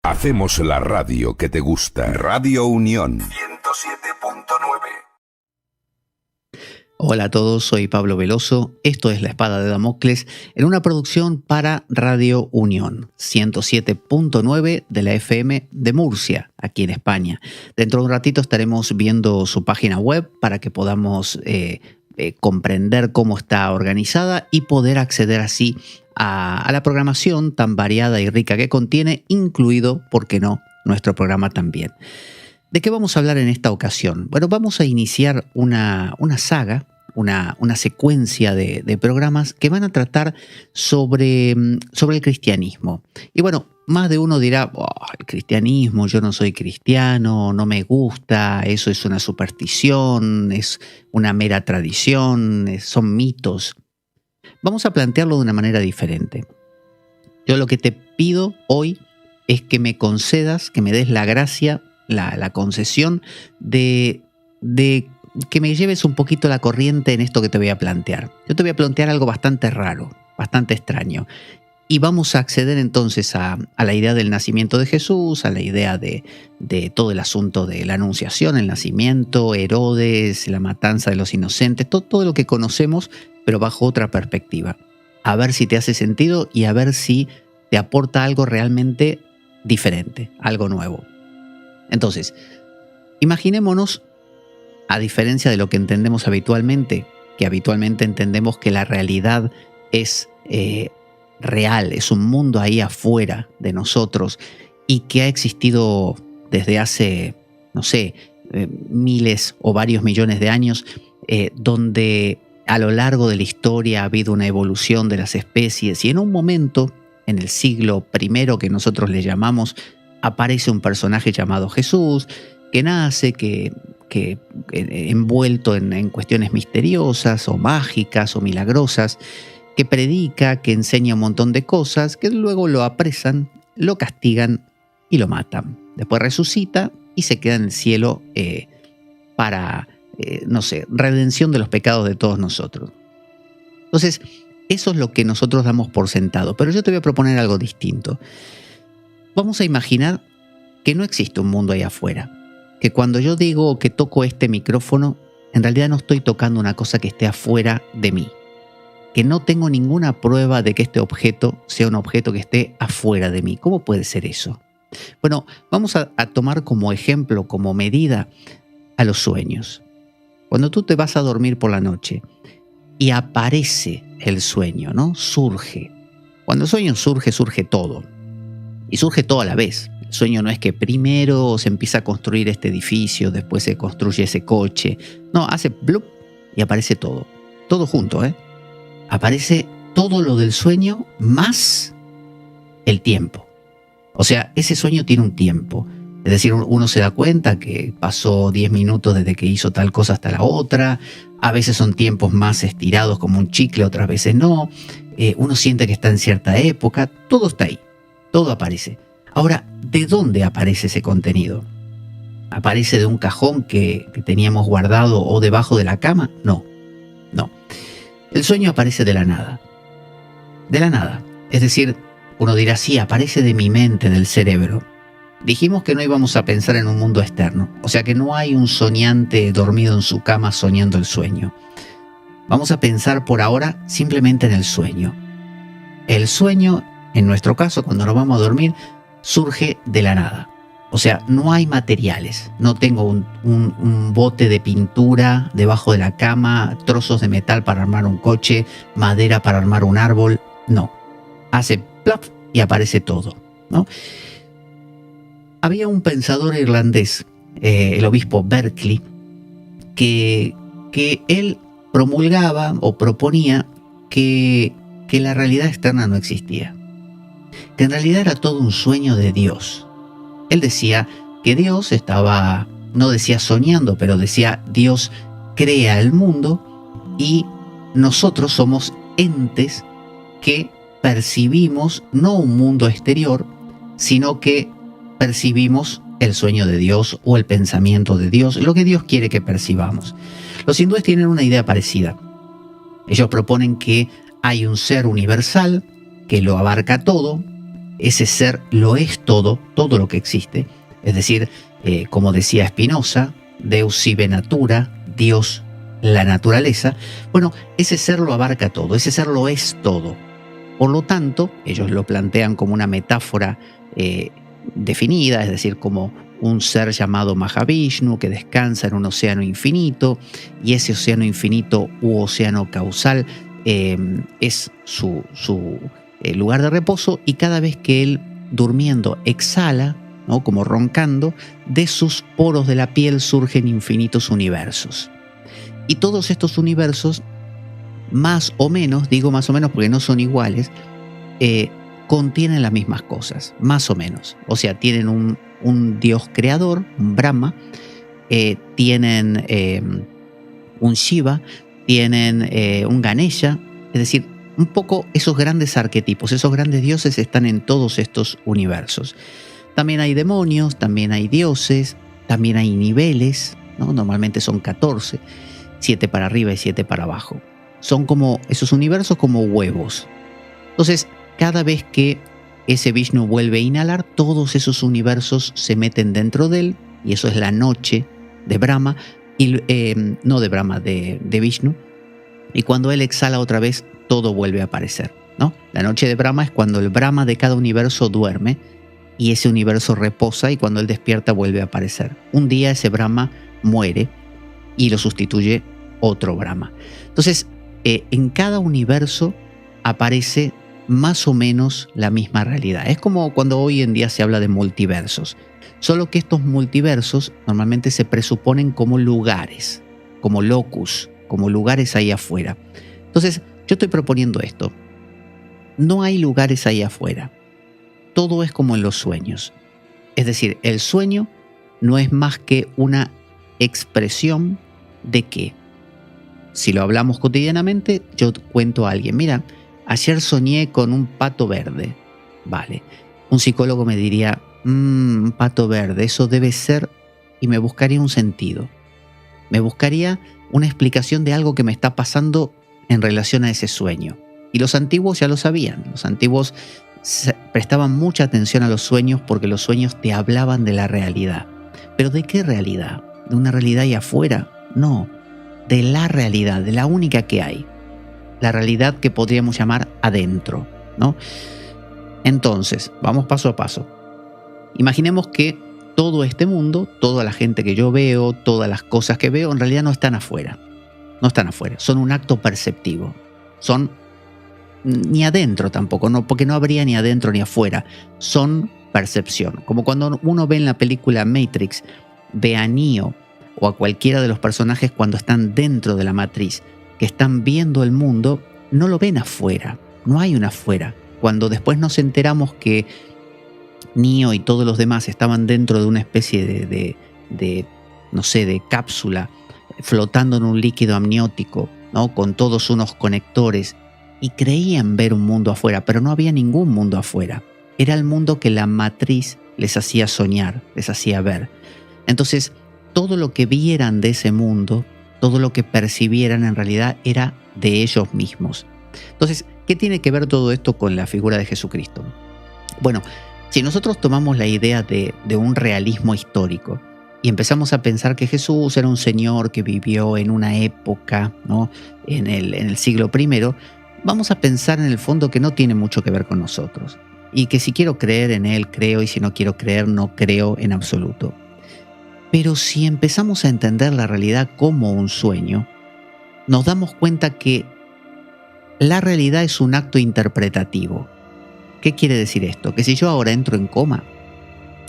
Hacemos la radio que te gusta. Radio Unión 107.9. Hola a todos, soy Pablo Veloso. Esto es La Espada de Damocles en una producción para Radio Unión 107.9 de la FM de Murcia, aquí en España. Dentro de un ratito estaremos viendo su página web para que podamos comprender cómo está organizada y poder acceder así a la programación tan variada y rica que contiene, incluido, ¿por qué no?, nuestro programa también. ¿De qué vamos a hablar en esta ocasión? Bueno, vamos a iniciar una saga, una secuencia de programas que van a tratar sobre el cristianismo. Y bueno, más de uno dirá, el cristianismo, yo no soy cristiano, no me gusta, eso es una superstición, es una mera tradición, son mitos. Vamos a plantearlo de una manera diferente. Yo lo que te pido hoy es que me concedas, que me des la gracia, la concesión de que me lleves un poquito la corriente en esto que te voy a plantear. Yo te voy a plantear algo bastante raro, bastante extraño. Y vamos a acceder entonces a la idea del nacimiento de Jesús, a la idea de todo el asunto de la anunciación, el nacimiento, Herodes, la matanza de los inocentes, todo lo que conocemos, pero bajo otra perspectiva. A ver si te hace sentido y a ver si te aporta algo realmente diferente, algo nuevo. Entonces, imaginémonos, a diferencia de lo que entendemos habitualmente, que habitualmente entendemos que la realidad es real, es un mundo ahí afuera de nosotros y que ha existido desde hace, no sé, miles o varios millones de años, donde a lo largo de la historia ha habido una evolución de las especies y en un momento, en el siglo I que nosotros le llamamos, aparece un personaje llamado Jesús, que nace, que envuelto en cuestiones misteriosas o mágicas o milagrosas, que predica, que enseña un montón de cosas, que luego lo apresan, lo castigan y lo matan. Después resucita y se queda en el cielo para, no sé, redención de los pecados de todos nosotros. Entonces, eso es lo que nosotros damos por sentado. Pero yo te voy a proponer algo distinto. Vamos a imaginar que no existe un mundo ahí afuera. Que cuando yo digo que toco este micrófono, en realidad no estoy tocando una cosa que esté afuera de mí. Que no tengo ninguna prueba de que este objeto sea un objeto que esté afuera de mí. ¿Cómo puede ser eso? Bueno, vamos a tomar como ejemplo, como medida, a los sueños. Cuando tú te vas a dormir por la noche y aparece el sueño, ¿no? Surge. Cuando el sueño surge, surge todo. Y surge todo a la vez. El sueño no es que primero se empieza a construir este edificio, después se construye ese coche. No, hace blup y aparece todo. Todo junto, ¿eh? Aparece todo lo del sueño más el tiempo. O sea, ese sueño tiene un tiempo. Es decir, uno se da cuenta que pasó 10 minutos desde que hizo tal cosa hasta la otra. A veces son tiempos más estirados como un chicle, otras veces no. Uno siente que está en cierta época. Todo está ahí. Todo aparece. Ahora, ¿de dónde aparece ese contenido? ¿Aparece de un cajón que teníamos guardado o debajo de la cama? No. El sueño aparece de la nada. De la nada. Es decir, uno dirá, sí, aparece de mi mente, del cerebro. Dijimos que no íbamos a pensar en un mundo externo. O sea que no hay un soñante dormido en su cama soñando el sueño. Vamos a pensar por ahora simplemente en el sueño. El sueño, en nuestro caso, cuando nos vamos a dormir, surge de la nada. O sea, no hay materiales. No tengo un bote de pintura debajo de la cama, trozos de metal para armar un coche, madera para armar un árbol. No. Hace plop y aparece todo, ¿no? Había un pensador irlandés, el obispo Berkeley, que él promulgaba o proponía que la realidad externa no existía. Que en realidad era todo un sueño de Dios. Él decía que Dios estaba, no decía soñando, pero decía Dios crea el mundo y nosotros somos entes que percibimos no un mundo exterior, sino que percibimos el sueño de Dios o el pensamiento de Dios, lo que Dios quiere que percibamos. Los hindúes tienen una idea parecida. Ellos proponen que hay un ser universal que lo abarca todo, ese ser lo es todo, todo lo que existe. Es decir, como decía Spinoza, Deus sive natura, Dios la naturaleza. Bueno, ese ser lo abarca todo, ese ser lo es todo. Por lo tanto, ellos lo plantean como una metáfora definida, es decir, como un ser llamado Mahavishnu que descansa en un océano infinito, y ese océano infinito u océano causal es su lugar de reposo, y cada vez que él durmiendo exhala, ¿no?, como roncando, de sus poros de la piel surgen infinitos universos. Y todos estos universos, más o menos, digo más o menos porque no son iguales, contienen las mismas cosas, más o menos. O sea, tienen un Dios creador, un Brahma, tienen un Shiva, tienen un Ganesha, es decir, un poco esos grandes arquetipos, esos grandes dioses están en todos estos universos. También hay demonios, también hay dioses, también hay niveles, ¿no? Normalmente son 14, 7 para arriba y 7 para abajo. Son como esos universos como huevos. Entonces, cada vez que ese Vishnu vuelve a inhalar, todos esos universos se meten dentro de él, y eso es la noche de Brahma, no de Brahma, de Vishnu. Y cuando él exhala otra vez, todo vuelve a aparecer, ¿no? La noche de Brahma es cuando el Brahma de cada universo duerme y ese universo reposa, y cuando él despierta vuelve a aparecer. Un día ese Brahma muere y lo sustituye otro Brahma. Entonces, en cada universo aparece más o menos la misma realidad. Es como cuando hoy en día se habla de multiversos. Solo que estos multiversos normalmente se presuponen como lugares, como locus, como lugares ahí afuera. Entonces, yo estoy proponiendo esto. No hay lugares ahí afuera. Todo es como en los sueños. Es decir, el sueño no es más que una expresión de qué. Si lo hablamos cotidianamente, yo cuento a alguien, mira, ayer soñé con un pato verde. Vale. Un psicólogo me diría, un pato verde, eso debe ser, y me buscaría un sentido. Me buscaría una explicación de algo que me está pasando en relación a ese sueño. Y los antiguos ya lo sabían. Los antiguos prestaban mucha atención a los sueños porque los sueños te hablaban de la realidad. ¿Pero de qué realidad? ¿De una realidad ahí afuera? No, de la realidad, de la única que hay. La realidad que podríamos llamar adentro, ¿no? Entonces, vamos paso a paso. Imaginemos que todo este mundo, toda la gente que yo veo, todas las cosas que veo, en realidad no están afuera. No están afuera, son un acto perceptivo. Son ni adentro tampoco, no, porque no habría ni adentro ni afuera. Son percepción. Como cuando uno ve en la película Matrix, ve a Neo o a cualquiera de los personajes cuando están dentro de la matriz, que están viendo el mundo, no lo ven afuera. No hay un afuera. Cuando después nos enteramos que Neo y todos los demás estaban dentro de una especie de no sé, de cápsula, flotando en un líquido amniótico, ¿no?, con todos unos conectores, y creían ver un mundo afuera, pero no había ningún mundo afuera. Era el mundo que la matriz les hacía soñar, les hacía ver. Entonces, todo lo que vieran de ese mundo, todo lo que percibieran en realidad era de ellos mismos. Entonces, ¿qué tiene que ver todo esto con la figura de Jesucristo? Bueno, si nosotros tomamos la idea de un realismo histórico y empezamos a pensar que Jesús era un señor que vivió en una época, ¿no?, en el siglo I, vamos a pensar en el fondo que no tiene mucho que ver con nosotros. Y que si quiero creer en él, creo, y si no quiero creer, no creo en absoluto. Pero si empezamos a entender la realidad como un sueño, nos damos cuenta que la realidad es un acto interpretativo. ¿Qué quiere decir esto? Que si yo ahora entro en coma,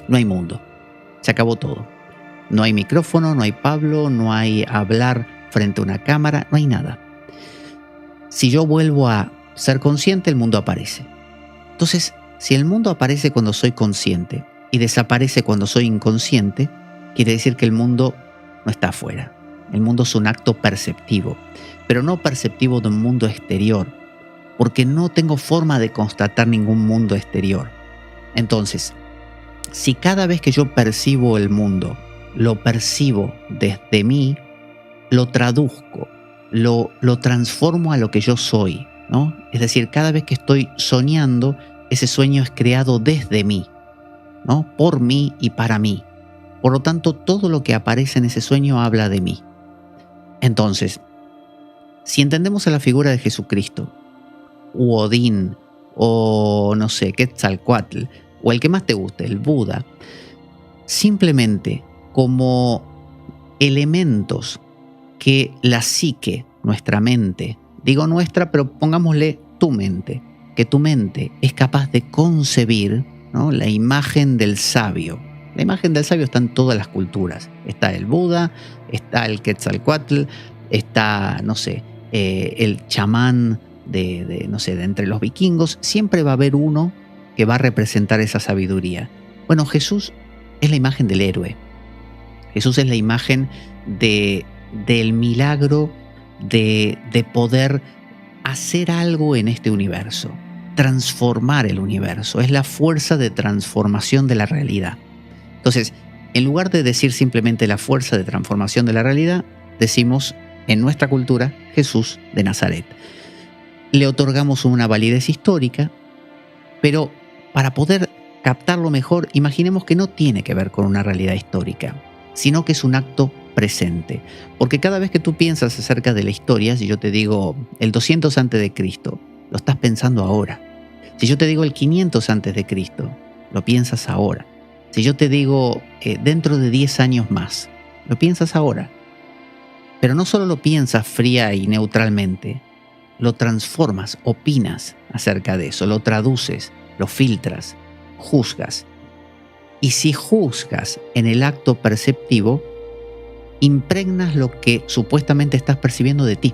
no hay mundo. Se acabó todo. No hay micrófono, no hay Pablo, no hay hablar frente a una cámara, no hay nada. Si yo vuelvo a ser consciente, el mundo aparece. Entonces, si el mundo aparece cuando soy consciente y desaparece cuando soy inconsciente, quiere decir que el mundo no está afuera. El mundo es un acto perceptivo, pero no perceptivo de un mundo exterior, porque no tengo forma de constatar ningún mundo exterior. Entonces, si cada vez que yo percibo el mundo, lo percibo desde mí, lo traduzco, lo transformo a lo que yo soy, ¿no? Es decir, cada vez que estoy soñando, ese sueño es creado desde mí, ¿no? Por mí y para mí. Por lo tanto, todo lo que aparece en ese sueño habla de mí. Entonces, si entendemos a la figura de Jesucristo, u Odín, o no sé, Quetzalcóatl, o el que más te guste, el Buda, simplemente como elementos que la psique, nuestra mente, digo nuestra, pero pongámosle tu mente, que tu mente es capaz de concebir, ¿no? La imagen del sabio. La imagen del sabio está en todas las culturas. Está el Buda, está el Quetzalcóatl, está, no sé, el chamán no sé, de entre los vikingos. Siempre va a haber uno que va a representar esa sabiduría. Bueno, Jesús es la imagen del héroe. Jesús es la imagen del milagro de poder hacer algo en este universo, transformar el universo. Es la fuerza de transformación de la realidad. Entonces, en lugar de decir simplemente la fuerza de transformación de la realidad, decimos en nuestra cultura Jesús de Nazaret. Le otorgamos una validez histórica, pero para poder captarlo mejor, imaginemos que no tiene que ver con una realidad histórica, sino que es un acto presente. Porque cada vez que tú piensas acerca de la historia, si yo te digo el 200 a.C., lo estás pensando ahora. Si yo te digo el 500 a.C., lo piensas ahora. Si yo te digo dentro de 10 años más, lo piensas ahora. Pero no solo lo piensas fría y neutralmente, lo transformas, opinas acerca de eso, lo traduces, lo filtras, juzgas. Y si juzgas en el acto perceptivo, impregnas lo que supuestamente estás percibiendo de ti.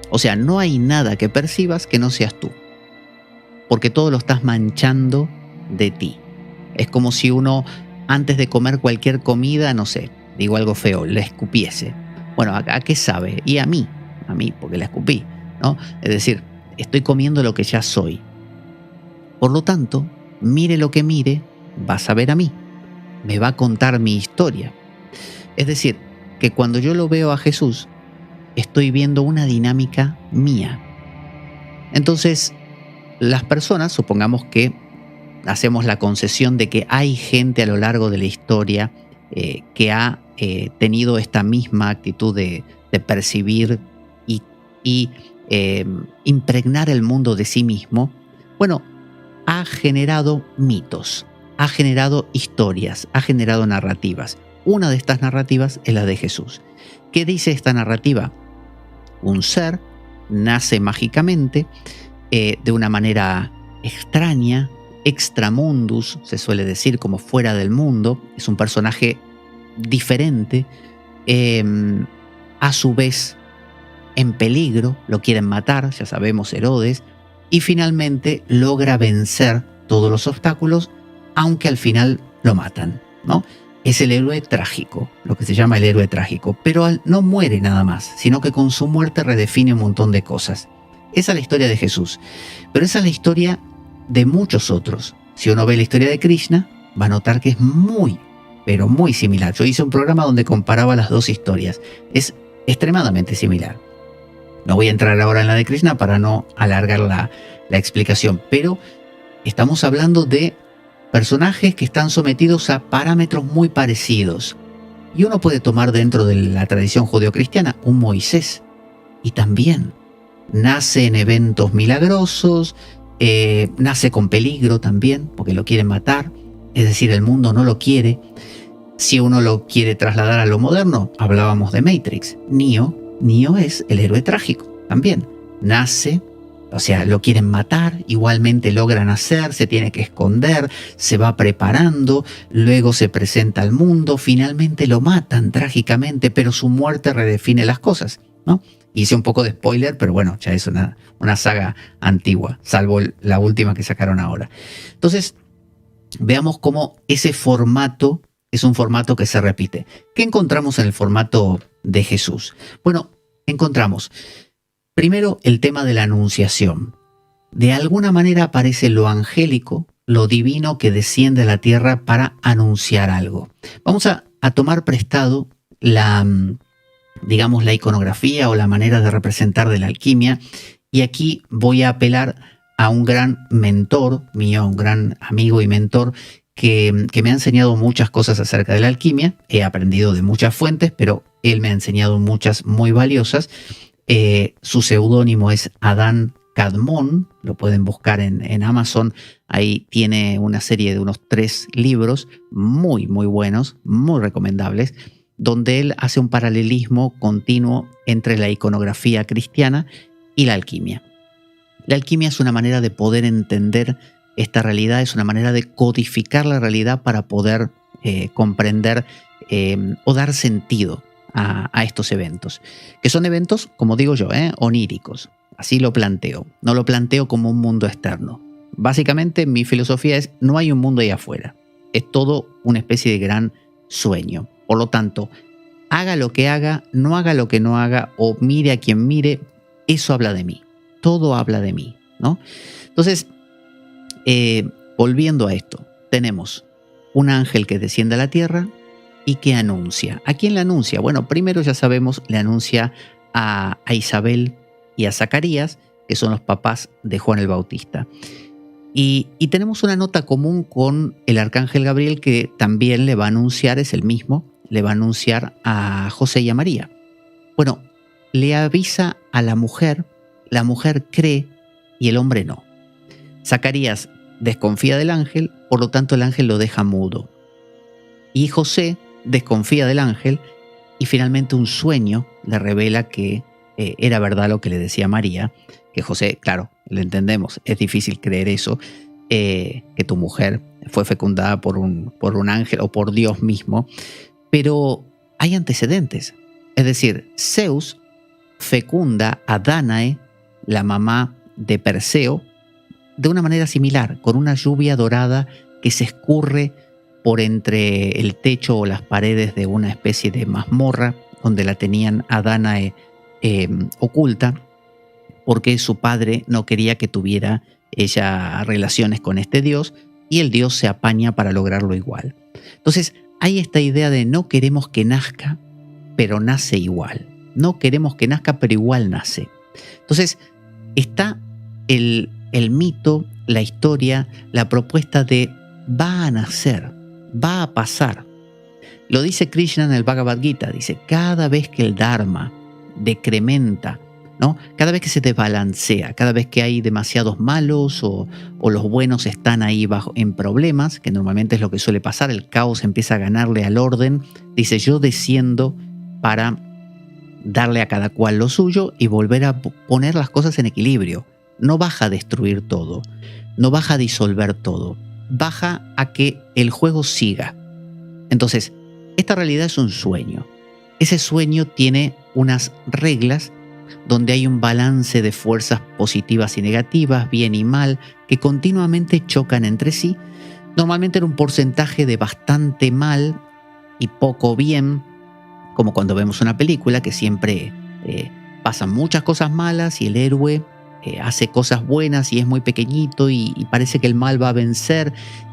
O sea, no hay nada que percibas que no seas tú, porque todo lo estás manchando de ti. Es como si uno, antes de comer cualquier comida, no sé, digo algo feo, la escupiese. Bueno, ¿a qué sabe? Y a mí, porque la escupí, ¿no? Es decir, estoy comiendo lo que ya soy. Por lo tanto, mire lo que mire, vas a ver a mí. Me va a contar mi historia. Es decir, que cuando yo lo veo a Jesús, estoy viendo una dinámica mía. Entonces, las personas, supongamos que hacemos la concesión de que hay gente a lo largo de la historia que ha tenido esta misma actitud de percibir y impregnar el mundo de sí mismo. Bueno, ha generado mitos, ha generado historias, ha generado narrativas. Una de estas narrativas es la de Jesús. ¿Qué dice esta narrativa? Un ser nace mágicamente de una manera extraña, extramundus, se suele decir, como fuera del mundo. Es un personaje diferente, a su vez en peligro, lo quieren matar, ya sabemos, Herodes, y finalmente logra vencer todos los obstáculos, aunque al final lo matan, ¿no? Es el héroe trágico, lo que se llama el héroe trágico, pero no muere nada más, sino que con su muerte redefine un montón de cosas. Esa es la historia de Jesús, pero esa es la historia de muchos otros. Si uno ve la historia de Krishna, va a notar que es muy, pero muy similar. Yo hice un programa donde comparaba las dos historias. Es extremadamente similar. No voy a entrar ahora en la de Krishna para no alargar la explicación, pero estamos hablando de personajes que están sometidos a parámetros muy parecidos. Y uno puede tomar dentro de la tradición judeocristiana un Moisés, y también nace en eventos milagrosos, nace con peligro también, porque lo quieren matar, es decir, el mundo no lo quiere. Si uno lo quiere trasladar a lo moderno, hablábamos de Matrix. Neo es el héroe trágico también. Nace, o sea, lo quieren matar, igualmente logra nacer, se tiene que esconder, se va preparando, luego se presenta al mundo, finalmente lo matan trágicamente, pero su muerte redefine las cosas, ¿no? Hice un poco de spoiler, pero bueno, ya es una saga antigua, salvo la última que sacaron ahora. Entonces, veamos cómo ese formato es un formato que se repite. ¿Qué encontramos en el formato de Jesús? Bueno, encontramos primero el tema de la anunciación. De alguna manera aparece lo angélico, lo divino que desciende a la tierra para anunciar algo. Vamos a tomar prestado la iconografía o la manera de representar de la alquimia, y aquí voy a apelar a un gran mentor mío, a un gran amigo y mentor que me ha enseñado muchas cosas acerca de la alquimia. He aprendido de muchas fuentes, pero él me ha enseñado muchas muy valiosas. Su seudónimo es Adán Kadmon, lo pueden buscar en Amazon. Ahí tiene una serie de unos 3 libros muy, muy buenos, muy recomendables, donde él hace un paralelismo continuo entre la iconografía cristiana y la alquimia. La alquimia es una manera de poder entender esta realidad, es una manera de codificar la realidad para poder comprender o dar sentido a estos eventos, que son eventos, como digo yo, oníricos. Así lo planteo. No lo planteo como un mundo externo. Básicamente mi filosofía es: no hay un mundo ahí afuera. Es todo una especie de gran sueño. Por lo tanto, haga lo que haga, no haga lo que no haga, o mire a quien mire, eso habla de mí. Todo habla de mí, ¿no? Entonces, volviendo a esto, tenemos un ángel que desciende a la tierra y que anuncia. ¿A quién le anuncia? Bueno, primero ya sabemos, le anuncia a Isabel y a Zacarías, que son los papás de Juan el Bautista. Y tenemos una nota común con el arcángel Gabriel, que también le va a anunciar, es el mismo, le va a anunciar a José y a María. Bueno, le avisa a la mujer cree y el hombre no. Zacarías desconfía del ángel, por lo tanto el ángel lo deja mudo. Y José desconfía del ángel y finalmente un sueño le revela que era verdad lo que le decía María, que José, claro, lo entendemos, es difícil creer eso, que tu mujer fue fecundada por un ángel o por Dios mismo, pero hay antecedentes. Es decir, Zeus fecunda a Dánae, la mamá de Perseo, de una manera similar, con una lluvia dorada que se escurre por entre el techo o las paredes de una especie de mazmorra donde la tenían a Dánae oculta, porque su padre no quería que tuviera ella relaciones con este dios, y el dios se apaña para lograrlo igual. Entonces hay esta idea de no queremos que nazca, pero nace igual. No queremos que nazca, pero igual nace. Entonces está el mito, la historia, la propuesta de va a nacer, va a pasar. Lo dice Krishna en el Bhagavad Gita, dice: cada vez que el Dharma decrementa, ¿no? Cada vez que se desbalancea, cada vez que hay demasiados malos o los buenos están ahí en problemas, que normalmente es lo que suele pasar, el caos empieza a ganarle al orden, dice: yo desciendo para darle a cada cual lo suyo y volver a poner las cosas en equilibrio. No baja a destruir todo, no baja a disolver todo, baja a que el juego siga. Entonces, esta realidad es un sueño. Ese sueño tiene unas reglas donde hay un balance de fuerzas positivas y negativas, bien y mal, que continuamente chocan entre sí, normalmente en un porcentaje de bastante mal y poco bien, como cuando vemos una película que siempre pasan muchas cosas malas y el héroe hace cosas buenas y es muy pequeñito y parece que el mal va a vencer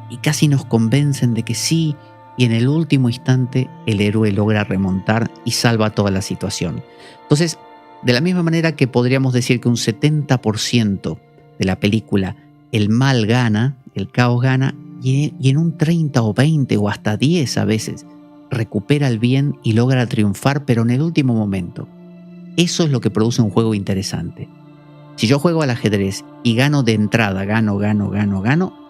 y casi nos convencen de que sí, y en el último instante el héroe logra remontar y salva toda la situación. Entonces, de la misma manera que podríamos decir que un 70% de la película el mal gana, el caos gana, y en un 30 o 20 o hasta 10 a veces recupera el bien y logra triunfar, pero en el último momento. Eso es lo que produce un juego interesante. Si yo juego al ajedrez y gano de entrada, gano,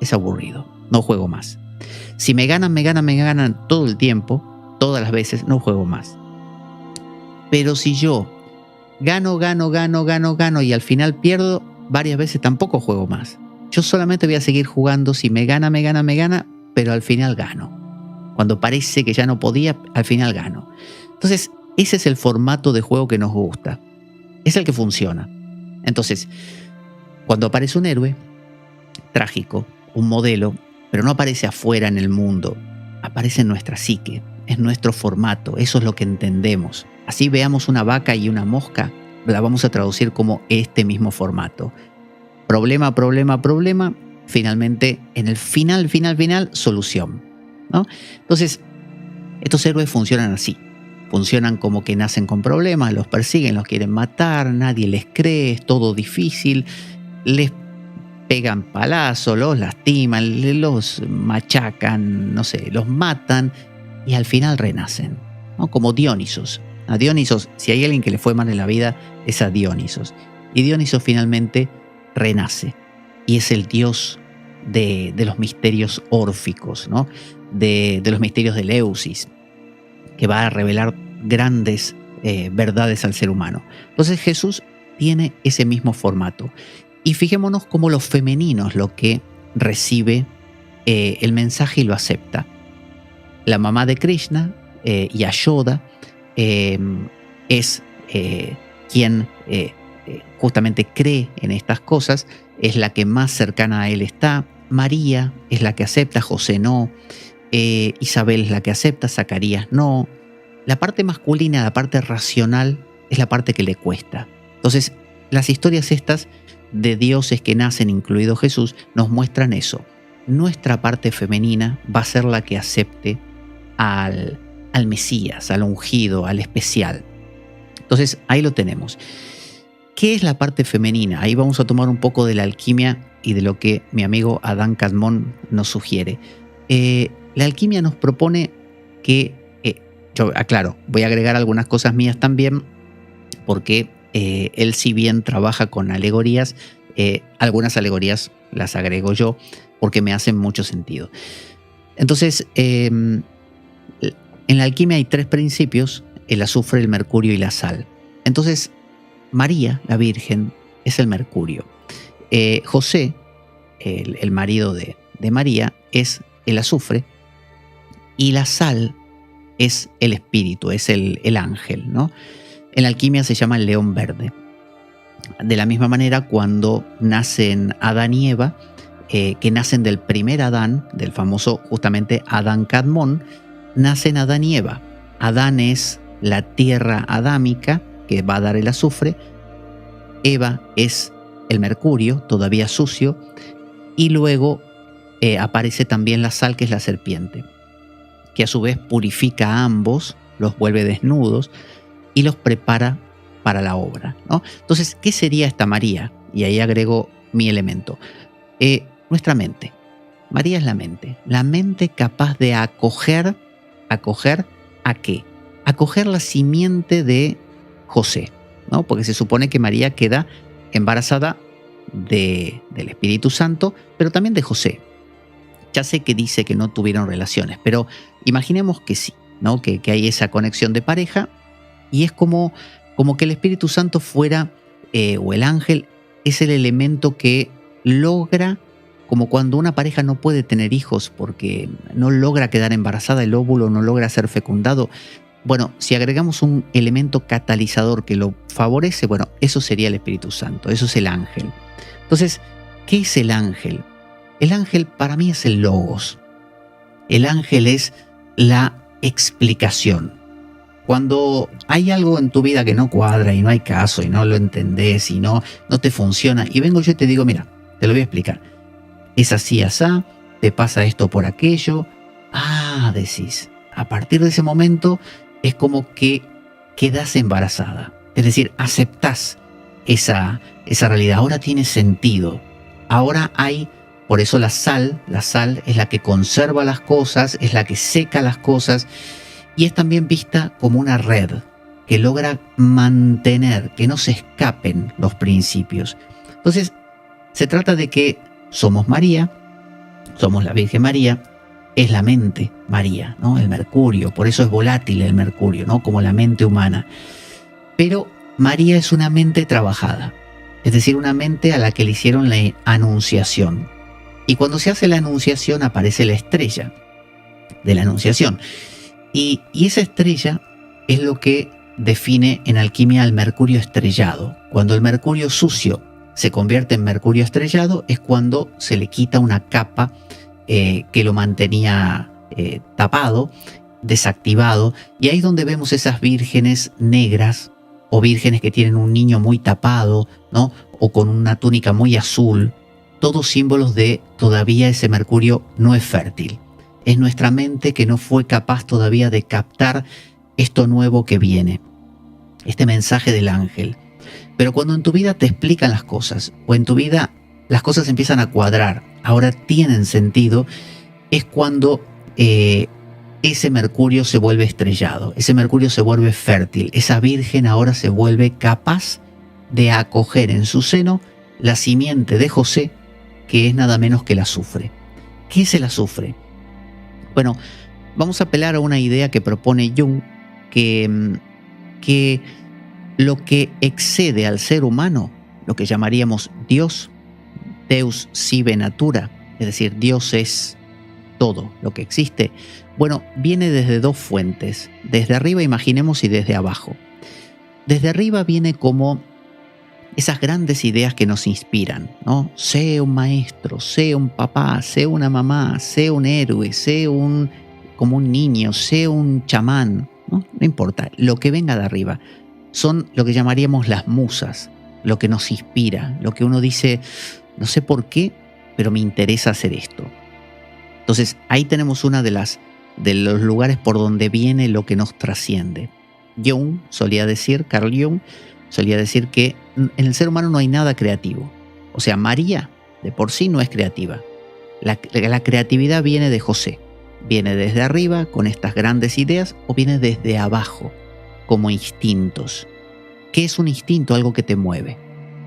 es aburrido, no juego más. Si me ganan todo el tiempo, todas las veces, no juego más. Pero si yo gano y al final pierdo varias veces, tampoco juego más. Yo solamente voy a seguir jugando si me gana, pero al final gano. Cuando parece que ya no podía, al final gano. Entonces, ese es el formato de juego que nos gusta. Es el que funciona. Entonces, cuando aparece un héroe trágico, un modelo, pero no aparece afuera en el mundo, aparece en nuestra psique, es nuestro formato, eso es lo que entendemos. Así veamos una vaca y una mosca, la vamos a traducir como este mismo formato. Problema, finalmente, en el final, solución, ¿no? Entonces, estos héroes funcionan así. Funcionan como que nacen con problemas, los persiguen, los quieren matar, nadie les cree, es todo difícil. Les pegan palazos, los lastiman, los machacan, no sé, los matan y al final renacen, ¿no? Como Dionisos. A Dionisos, si hay alguien que le fue mal en la vida, es a Dionisos. Y Dionisos finalmente renace y es el dios de los misterios órficos, ¿no? De los misterios de Eleusis, que va a revelar grandes verdades al ser humano. Entonces Jesús tiene ese mismo formato. Y fijémonos cómo lo femenino es lo que recibe el mensaje y lo acepta. La mamá de Krishna, Yashoda, es quien justamente cree en estas cosas, es la que más cercana a él está. María es la que acepta, José no. Isabel es la que acepta, Zacarías no. La parte masculina, la parte racional, es la parte que le cuesta. Entonces, las historias estas de dioses que nacen, incluido Jesús, nos muestran eso. Nuestra parte femenina va a ser la que acepte al Mesías, al ungido, al especial. Entonces, ahí lo tenemos. ¿Qué es la parte femenina? Ahí vamos a tomar un poco de la alquimia y de lo que mi amigo Adán Kadmon nos sugiere. La alquimia nos propone que, yo aclaro, voy a agregar algunas cosas mías también, porque él si bien trabaja con alegorías, algunas alegorías las agrego yo porque me hacen mucho sentido. Entonces, en la alquimia hay 3 principios: el azufre, el mercurio y la sal. Entonces, María, la Virgen, es el mercurio. José, el marido de María, es el azufre, y la sal es el espíritu, es el ángel, ¿no? En la alquimia se llama el león verde. De la misma manera, cuando nacen Adán y Eva, que nacen del primer Adán, del famoso justamente Adán Kadmon, nacen Adán y Eva. Adán es la tierra adámica que va a dar el azufre. Eva es el mercurio, todavía sucio. Y luego aparece también la sal, que es la serpiente, que a su vez purifica a ambos, los vuelve desnudos y los prepara para la obra, ¿no? Entonces, ¿qué sería esta María? Y ahí agrego mi elemento. Nuestra mente. María es la mente capaz de acoger ¿a qué? Acoger la simiente de José, ¿no? Porque se supone que María queda embarazada del Espíritu Santo, pero también de José. Ya sé que dice que no tuvieron relaciones, pero imaginemos que sí, ¿no? Que hay esa conexión de pareja, y es como que el Espíritu Santo fuera, o el ángel, es el elemento que logra, como cuando una pareja no puede tener hijos porque no logra quedar embarazada, el óvulo no logra ser fecundado. Bueno, si agregamos un elemento catalizador que lo favorece, bueno, eso sería el Espíritu Santo, eso es el ángel. Entonces, ¿qué es el ángel? El ángel para mí es el logos. El ángel es la explicación. Cuando hay algo en tu vida que no cuadra y no hay caso y no lo entendés y no te funciona, y vengo yo y te digo, mira, te lo voy a explicar. Es así, asá, te pasa esto por aquello. Ah, decís. A partir de ese momento es como que quedás embarazada. Es decir, aceptás esa realidad. Ahora tiene sentido. Ahora hay, por eso la sal es la que conserva las cosas, es la que seca las cosas, y es también vista como una red que logra mantener, que no se escapen los principios. Entonces, se trata de que somos María, somos la Virgen María, es la mente María, ¿no? El mercurio, por eso es volátil el mercurio, ¿no? Como la mente humana. Pero María es una mente trabajada, es decir, una mente a la que le hicieron la anunciación. Y cuando se hace la anunciación aparece la estrella de la anunciación. Y esa estrella es lo que define en alquimia el mercurio estrellado. Cuando el mercurio sucio se convierte en mercurio estrellado es cuando se le quita una capa que lo mantenía tapado, desactivado, y ahí es donde vemos esas vírgenes negras o vírgenes que tienen un niño muy tapado, ¿no? O con una túnica muy azul, todos símbolos de todavía ese mercurio no es fértil. Es nuestra mente que no fue capaz todavía de captar esto nuevo que viene, este mensaje del ángel. Pero cuando en tu vida te explican las cosas, o en tu vida las cosas empiezan a cuadrar, ahora tienen sentido, es cuando ese Mercurio se vuelve estrellado, ese Mercurio se vuelve fértil, esa Virgen ahora se vuelve capaz de acoger en su seno la simiente de José, que es nada menos que el azufre. ¿Qué es el azufre? Bueno, vamos a apelar a una idea que propone Jung, que lo que excede al ser humano, lo que llamaríamos Dios, Deus sive natura, es decir, Dios es todo lo que existe, bueno, viene desde dos fuentes, desde arriba imaginemos y desde abajo. Desde arriba viene como esas grandes ideas que nos inspiran, ¿no? Sé un maestro, sé un papá, sé una mamá, sé un héroe, sé como un niño, sé un chamán, ¿no? No importa, lo que venga de arriba. Son lo que llamaríamos las musas, lo que nos inspira, lo que uno dice, no sé por qué, pero me interesa hacer esto. Entonces, ahí tenemos una de los lugares por donde viene lo que nos trasciende. Carl Jung solía decir que en el ser humano no hay nada creativo. O sea, María de por sí no es creativa. La creatividad viene de José. Viene desde arriba con estas grandes ideas o viene desde abajo como instintos. ¿Qué es un instinto? Algo que te mueve.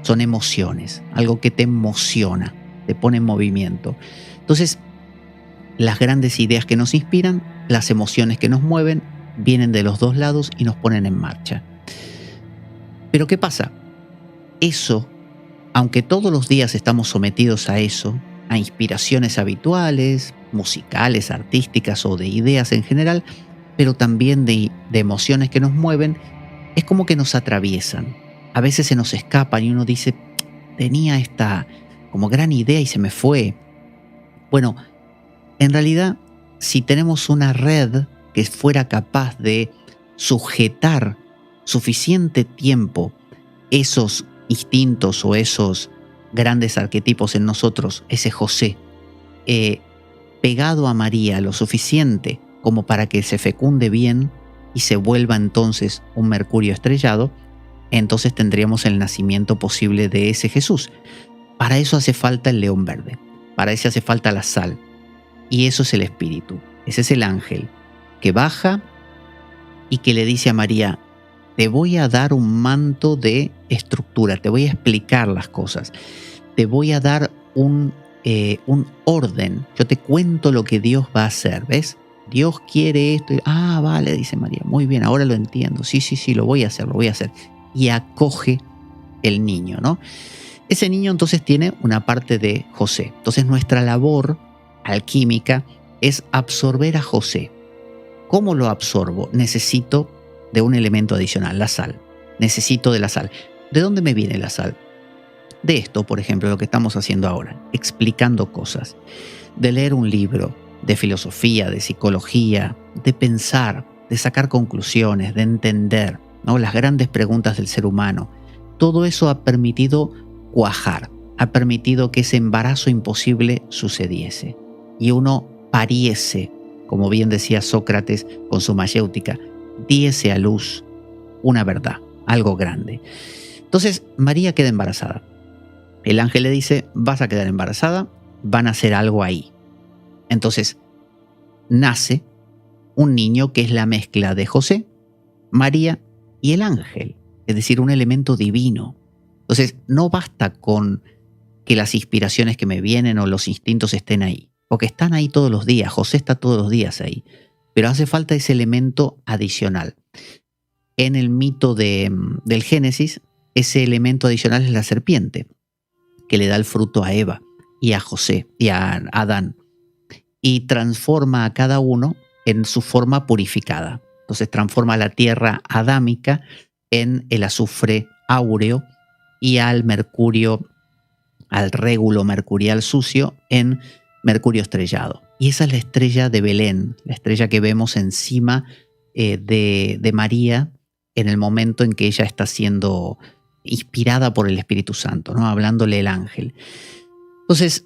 Son emociones, algo que te emociona, te pone en movimiento. Entonces, las grandes ideas que nos inspiran, las emociones que nos mueven, vienen de los dos lados y nos ponen en marcha. Pero ¿qué pasa? Eso, aunque todos los días estamos sometidos a eso, a inspiraciones habituales, musicales, artísticas o de ideas en general, pero también de emociones que nos mueven, es como que nos atraviesan. A veces se nos escapan y uno dice, tenía esta como gran idea y se me fue. Bueno, en realidad, si tenemos una red que fuera capaz de sujetar suficiente tiempo esos instintos o esos grandes arquetipos en nosotros, ese José, pegado a María lo suficiente como para que se fecunde bien y se vuelva entonces un Mercurio estrellado, entonces tendríamos el nacimiento posible de ese Jesús. Para eso hace falta el león verde, para eso hace falta la sal, y eso es el espíritu, ese es el ángel que baja y que le dice a María, te voy a dar un manto de estructura, te voy a explicar las cosas, te voy a dar un orden, yo te cuento lo que Dios va a hacer, ¿ves? Dios quiere esto, vale, dice María, muy bien, ahora lo entiendo, sí, lo voy a hacer, y acoge el niño, ¿no? Ese niño entonces tiene una parte de José, entonces nuestra labor alquímica es absorber a José. ¿Cómo lo absorbo? Necesito de un elemento adicional, la sal. Necesito de la sal. ¿De dónde me viene la sal? De esto, por ejemplo, lo que estamos haciendo ahora, explicando cosas, de leer un libro, de filosofía, de psicología, de pensar, de sacar conclusiones, de entender, ¿no? Las grandes preguntas del ser humano. Todo eso ha permitido cuajar, ha permitido que ese embarazo imposible sucediese y uno pariese, como bien decía Sócrates con su mayéutica, diese a luz una verdad, algo grande. Entonces María queda embarazada. El ángel le dice, vas a quedar embarazada, van a hacer algo ahí. Entonces nace un niño que es la mezcla de José, María y el ángel, es decir, un elemento divino. Entonces no basta con que las inspiraciones que me vienen o los instintos estén ahí, porque están ahí todos los días, José está todos los días ahí, pero hace falta ese elemento adicional. En el mito del Génesis, ese elemento adicional es la serpiente, que le da el fruto a Eva y a José y a Adán, y transforma a cada uno en su forma purificada. Entonces transforma la tierra adámica en el azufre áureo y al mercurio, al régulo mercurial sucio, en mercurio estrellado. Y esa es la estrella de Belén, la estrella que vemos encima de María en el momento en que ella está siendo inspirada por el Espíritu Santo, ¿no? Hablándole el ángel. Entonces,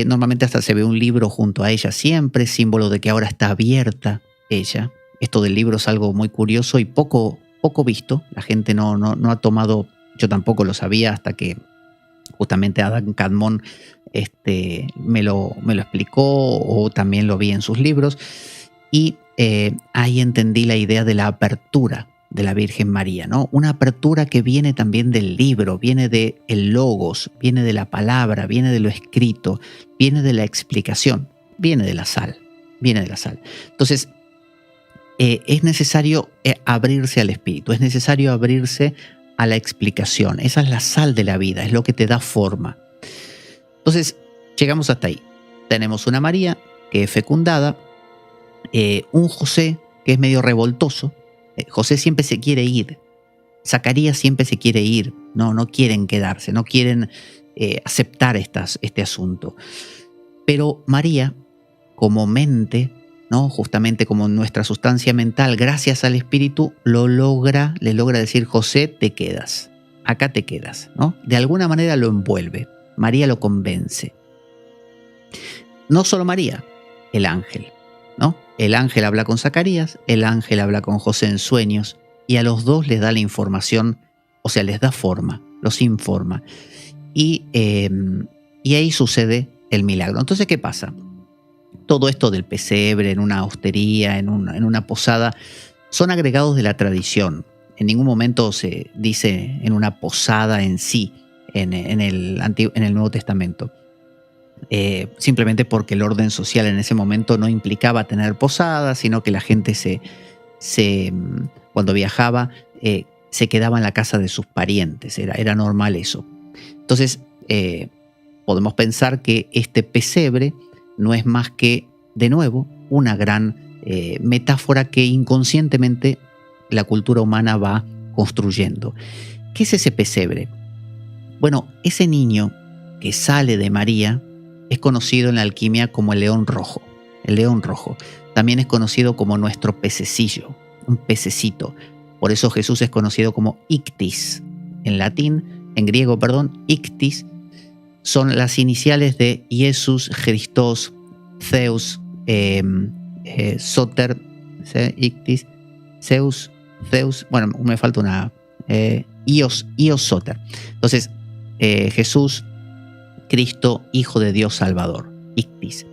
normalmente hasta se ve un libro junto a ella siempre, símbolo de que ahora está abierta ella. Esto del libro es algo muy curioso y poco visto. La gente no ha tomado, yo tampoco lo sabía hasta que Justamente Adam Kadmon me lo explicó, o también lo vi en sus libros, y ahí entendí la idea de la apertura de la Virgen María, ¿no? Una apertura que viene también del libro, viene del logos, viene de la palabra, viene de lo escrito, viene de la explicación, viene de la sal, viene de la sal. Entonces, es necesario abrirse al Espíritu, es necesario abrirse a la explicación. Esa es la sal de la vida, es lo que te da forma. Entonces, llegamos hasta ahí. Tenemos una María que es fecundada, un José que es medio revoltoso. José siempre se quiere ir. Zacarías siempre se quiere ir. No quieren quedarse, no quieren aceptar este asunto. Pero María, como mente, ¿no? Justamente como nuestra sustancia mental, gracias al Espíritu, le logra decir: José, te quedas. Acá te quedas, ¿no? De alguna manera lo envuelve. María lo convence. No solo María, el ángel, ¿no? El ángel habla con Zacarías, el ángel habla con José en sueños, y a los dos les da la información, o sea, les da forma, los informa. Y ahí sucede el milagro. Entonces, ¿qué pasa? Todo esto del pesebre, en una hostería, en una posada, son agregados de la tradición. En ningún momento se dice en una posada en sí, en el Nuevo Testamento. Simplemente porque el orden social en ese momento no implicaba tener posadas, sino que la gente cuando viajaba se quedaba en la casa de sus parientes. Era normal eso. Entonces, podemos pensar que este pesebre no es más que, de nuevo, una gran metáfora que inconscientemente la cultura humana va construyendo. ¿Qué es ese pesebre? Bueno, ese niño que sale de María es conocido en la alquimia como el león rojo. El león rojo también es conocido como nuestro pececillo, un pececito. Por eso Jesús es conocido como Ictis. En griego, Ictis son las iniciales de Jesús, Christos, Zeus, Soter, Ictis, Zeus, bueno, me falta una, Ios Soter. Entonces, Jesús, Cristo, Hijo de Dios Salvador, Ictis.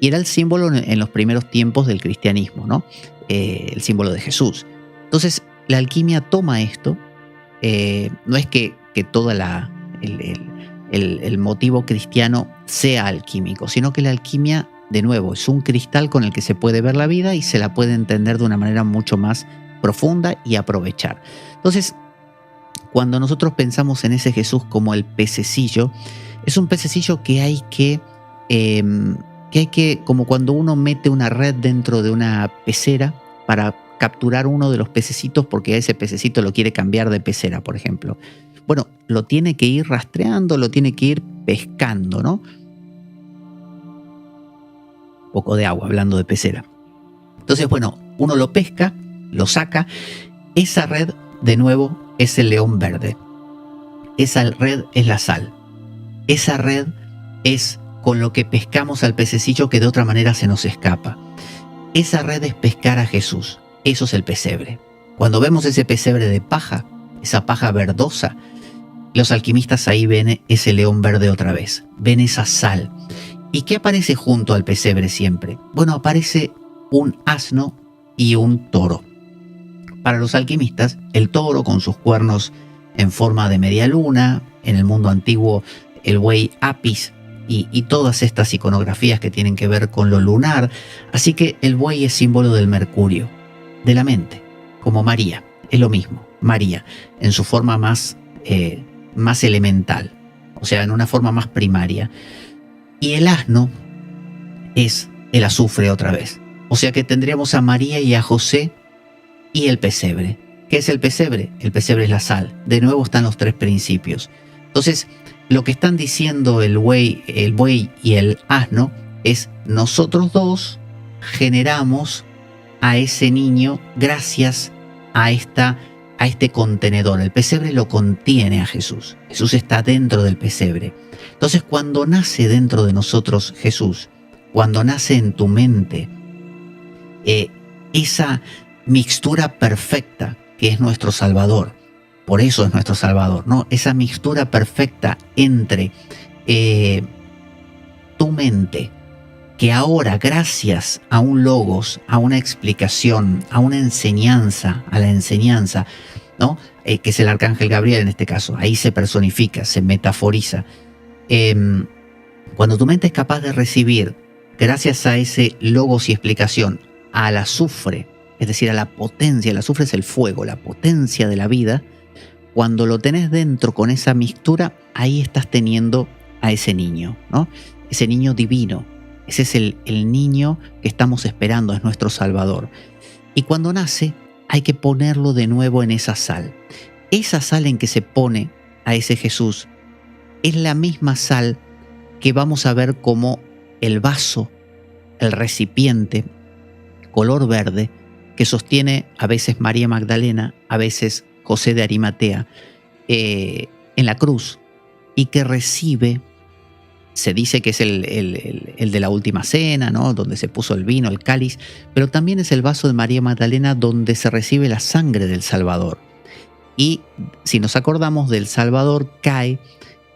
Y era el símbolo en los primeros tiempos del cristianismo, ¿no? El símbolo de Jesús. Entonces, la alquimia toma esto. No es que todo el motivo cristiano sea alquímico, sino que la alquimia, de nuevo, es un cristal con el que se puede ver la vida y se la puede entender de una manera mucho más profunda y aprovechar. Entonces, cuando nosotros pensamos en ese Jesús como el pececillo, es un pececillo que hay que, como cuando uno mete una red dentro de una pecera para capturar uno de los pececitos porque a ese pececito lo quiere cambiar de pecera, por ejemplo. Bueno, lo tiene que ir rastreando, lo tiene que ir pescando, ¿no? Un poco de agua, hablando de pecera. Entonces, bueno, uno lo pesca, lo saca. Esa red, de nuevo, es el león verde. Esa red es la sal. Esa red es con lo que pescamos al pececillo que de otra manera se nos escapa. Esa red es pescar a Jesús. Eso es el pesebre. Cuando vemos ese pesebre de paja, esa paja verdosa, los alquimistas ahí ven ese león verde otra vez. Ven esa sal. ¿Y qué aparece junto al pesebre siempre? Bueno, aparece un asno y un toro. Para los alquimistas, el toro con sus cuernos en forma de media luna, en el mundo antiguo el buey Apis y todas estas iconografías que tienen que ver con lo lunar. Así que el buey es símbolo del mercurio, de la mente, como María, es lo mismo, María, en su forma más elemental, o sea, en una forma más primaria. Y el asno es el azufre otra vez. O sea que tendríamos a María y a José y el pesebre. ¿Qué es el pesebre? El pesebre es la sal. De nuevo están los tres principios. Entonces, lo que están diciendo el buey y el asno es: nosotros dos generamos a ese niño gracias a este contenedor. El pesebre lo contiene a Jesús. Jesús está dentro del pesebre. Entonces, cuando nace dentro de nosotros Jesús, cuando nace en tu mente, esa mixtura perfecta que es nuestro Salvador, Por eso es nuestro Salvador, ¿no? Esa mixtura perfecta entre tu mente, que ahora, gracias a un logos, a una explicación, a una enseñanza, a la enseñanza, ¿no? Que es el arcángel Gabriel en este caso, ahí se personifica, se metaforiza. Cuando tu mente es capaz de recibir, gracias a ese logos y explicación, al azufre, es decir, a la potencia, el azufre es el fuego, la potencia de la vida, cuando lo tenés dentro con esa mixtura, ahí estás teniendo a ese niño, ¿no? Ese niño divino. Ese es el niño que estamos esperando, es nuestro Salvador. Y cuando nace, hay que ponerlo de nuevo en esa sal. Esa sal en que se pone a ese Jesús es la misma sal que vamos a ver como el vaso, el recipiente, color verde, que sostiene a veces María Magdalena, a veces José de Arimatea, en la cruz, y que recibe. Se dice que es el de la última cena, ¿no? Donde se puso el vino, el cáliz, pero también es el vaso de María Magdalena donde se recibe la sangre del Salvador. Y si nos acordamos, del Salvador cae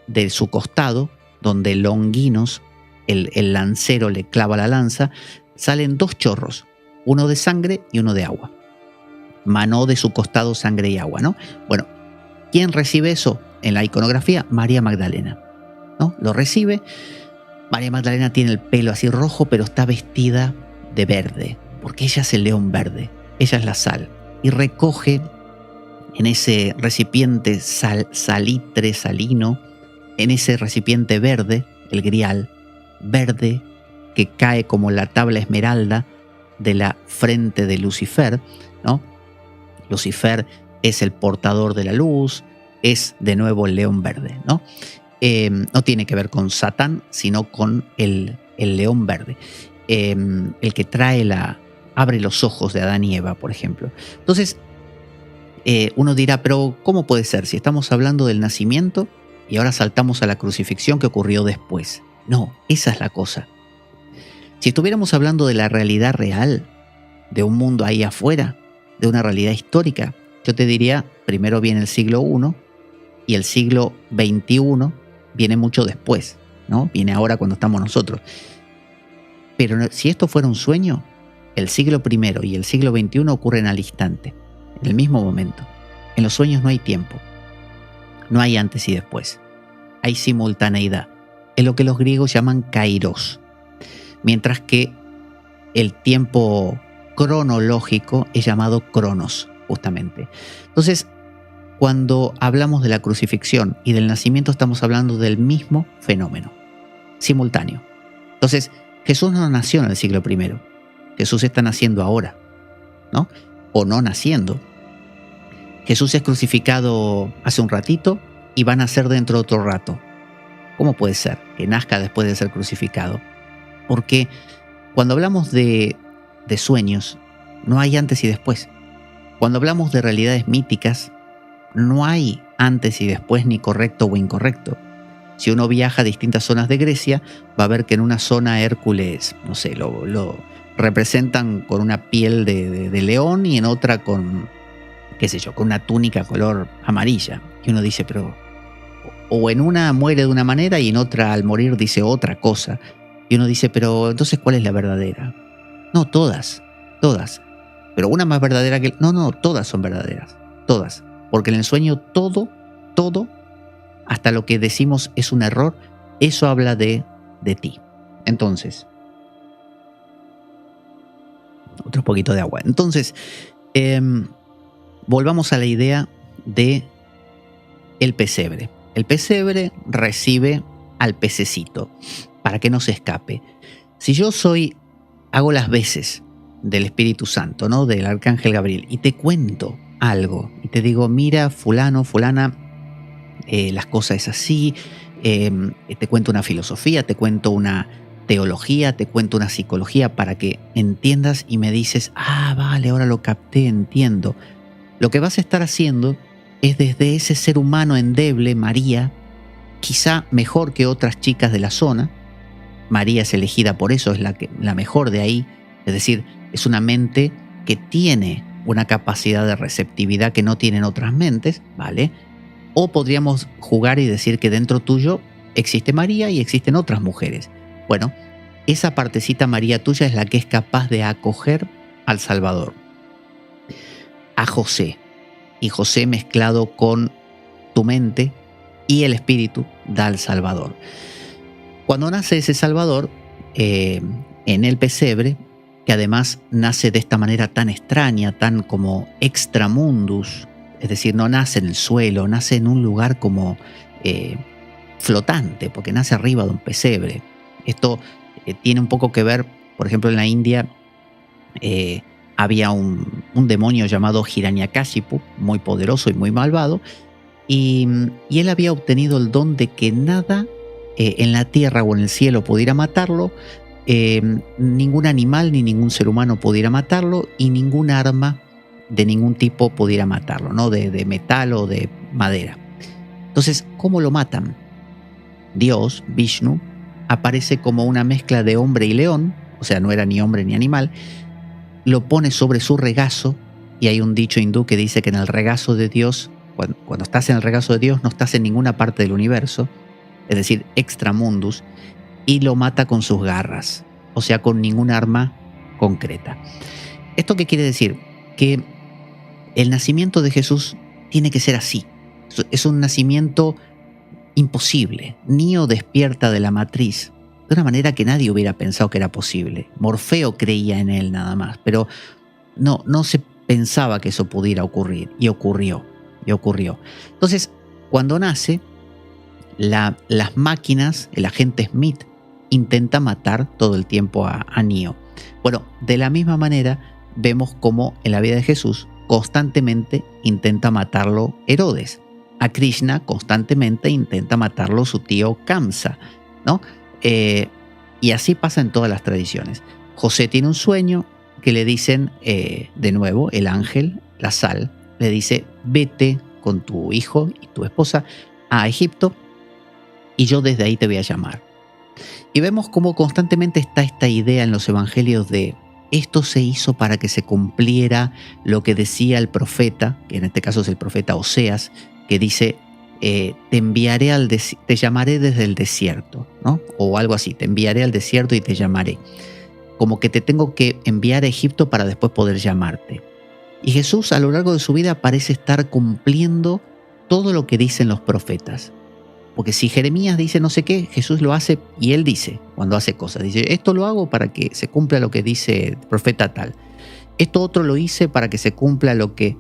de su costado, donde Longinos, el lancero, le clava la lanza, salen dos chorros, uno de sangre y uno de agua. Manó de su costado sangre y agua, ¿no? Bueno, ¿quién recibe eso en la iconografía? María Magdalena, ¿no? Lo recibe. María Magdalena tiene el pelo así rojo, pero está vestida de verde, porque ella es el león verde, ella es la sal, y recoge en ese recipiente salitre, salino, en ese recipiente verde, el grial verde, que cae como la tabla esmeralda de la frente de Lucifer, ¿no? Lucifer es el portador de la luz, es de nuevo el león verde, ¿no? No tiene que ver con Satán, sino con el león verde, el que abre los ojos de Adán y Eva, por ejemplo. Entonces, uno dirá, pero ¿cómo puede ser? Si estamos hablando del nacimiento y ahora saltamos a la crucifixión que ocurrió después. No, esa es la cosa. Si estuviéramos hablando de la realidad real, de un mundo ahí afuera, de una realidad histórica, yo te diría, primero viene el siglo I y el siglo XXI viene mucho después, ¿no? Viene ahora cuando estamos nosotros. Pero si esto fuera un sueño, el siglo I y el siglo XXI ocurren al instante, en el mismo momento. En los sueños no hay tiempo, no hay antes y después, hay simultaneidad. Es lo que los griegos llaman kairos, mientras que el tiempo cronológico es llamado cronos, justamente. Entonces, cuando hablamos de la crucifixión y del nacimiento, estamos hablando del mismo fenómeno, simultáneo. Entonces, Jesús no nació en el siglo I, Jesús está naciendo ahora, ¿no? O no naciendo. Jesús es crucificado hace un ratito y va a nacer dentro de otro rato. ¿Cómo puede ser que nazca después de ser crucificado? Porque cuando hablamos de sueños, no hay antes y después. Cuando hablamos de realidades míticas, no hay antes y después ni correcto o incorrecto. Si uno viaja a distintas zonas de Grecia, va a ver que en una zona Hércules, no sé, lo representan con una piel de león y en otra con, qué sé yo, con una túnica color amarilla. Y uno dice, pero... O en una muere de una manera y en otra al morir dice otra cosa. Y uno dice, pero entonces ¿cuál es la verdadera? No, todas. Pero una más verdadera que... No, todas son verdaderas. Todas. Porque en el sueño todo, hasta lo que decimos es un error, eso habla de ti. Entonces, otro poquito de agua. Entonces, volvamos a la idea de el pesebre. El pesebre recibe al pececito para que no se escape. Si yo hago las veces del Espíritu Santo, ¿no? Del Arcángel Gabriel, y te cuento algo, y te digo, mira, fulano, fulana, las cosas es así, te cuento una filosofía, te cuento una teología, te cuento una psicología para que entiendas y me dices, vale, ahora lo capté, entiendo. Lo que vas a estar haciendo es desde ese ser humano endeble, María, quizá mejor que otras chicas de la zona. María es elegida por eso, es la mejor de ahí, es decir, es una mente que tiene una capacidad de receptividad que no tienen otras mentes, ¿vale? O podríamos jugar y decir que dentro tuyo existe María y existen otras mujeres. Bueno, esa partecita María tuya es la que es capaz de acoger al Salvador, a José. Y José mezclado con tu mente y el Espíritu da al Salvador. Cuando nace ese Salvador en el pesebre, que además nace de esta manera tan extraña, tan como extramundus, es decir, no nace en el suelo, nace en un lugar como flotante, porque nace arriba de un pesebre. Esto tiene un poco que ver, por ejemplo, en la India había un demonio llamado Hiranyakashipu, muy poderoso y muy malvado, y él había obtenido el don de que nada en la tierra o en el cielo pudiera matarlo, ningún animal ni ningún ser humano pudiera matarlo, y ningún arma de ningún tipo pudiera matarlo, ¿no? De metal o de madera. Entonces, ¿cómo lo matan? Dios, Vishnu, aparece como una mezcla de hombre y león, o sea, no era ni hombre ni animal, lo pone sobre su regazo, y hay un dicho hindú que dice que en el regazo de Dios, cuando estás en el regazo de Dios, no estás en ninguna parte del universo, es decir, extramundus, y lo mata con sus garras, o sea, con ningún arma concreta. ¿Esto qué quiere decir? Que el nacimiento de Jesús tiene que ser así. Es un nacimiento imposible. Neo despierta de la matriz de una manera que nadie hubiera pensado que era posible. Morfeo creía en él nada más, pero no se pensaba que eso pudiera ocurrir, y ocurrió. Entonces, cuando nace, las máquinas, el agente Smith, intenta matar todo el tiempo a Neo. Bueno, de la misma manera vemos cómo en la vida de Jesús constantemente intenta matarlo Herodes. A Krishna constantemente intenta matarlo su tío Kamsa, ¿no? Y así pasa en todas las tradiciones. José tiene un sueño que le dicen, de nuevo, el ángel, la sal, le dice: vete con tu hijo y tu esposa a Egipto y yo desde ahí te voy a llamar. Y vemos cómo constantemente está esta idea en los evangelios de esto se hizo para que se cumpliera lo que decía el profeta, que en este caso es el profeta Oseas, que dice: te llamaré desde el desierto, ¿no? O algo así, te enviaré al desierto y te llamaré. Como que te tengo que enviar a Egipto para después poder llamarte. Y Jesús a lo largo de su vida parece estar cumpliendo todo lo que dicen los profetas. Porque si Jeremías dice no sé qué, Jesús lo hace, y él dice, cuando hace cosas, dice: esto lo hago para que se cumpla lo que dice el profeta tal. Esto otro lo hice para que se cumpla lo que...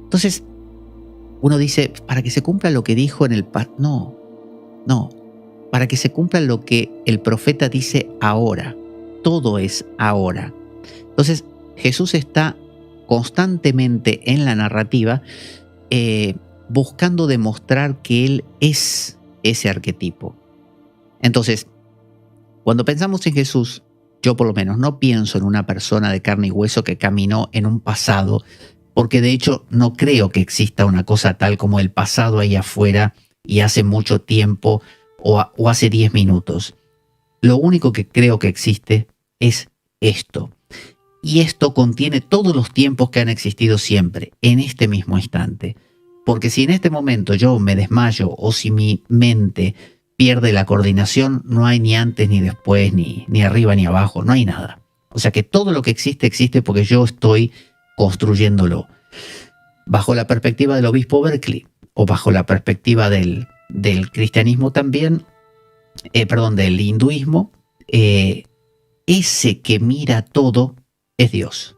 Entonces, uno dice, para que se cumpla lo que dijo en el pasado. No. Para que se cumpla lo que el profeta dice ahora. Todo es ahora. Entonces, Jesús está constantemente en la narrativa buscando demostrar que Él es ese arquetipo. Entonces, cuando pensamos en Jesús, yo por lo menos no pienso en una persona de carne y hueso que caminó en un pasado, porque de hecho no creo que exista una cosa tal como el pasado ahí afuera y hace mucho tiempo o hace 10 minutos. Lo único que creo que existe es esto. Y esto contiene todos los tiempos que han existido siempre, en este mismo instante. Porque si en este momento yo me desmayo o si mi mente pierde la coordinación, no hay ni antes ni después, ni arriba ni abajo, no hay nada. O sea que todo lo que existe porque yo estoy construyéndolo. Bajo la perspectiva del obispo Berkeley, o bajo la perspectiva del cristianismo también, del hinduismo, ese que mira todo es Dios.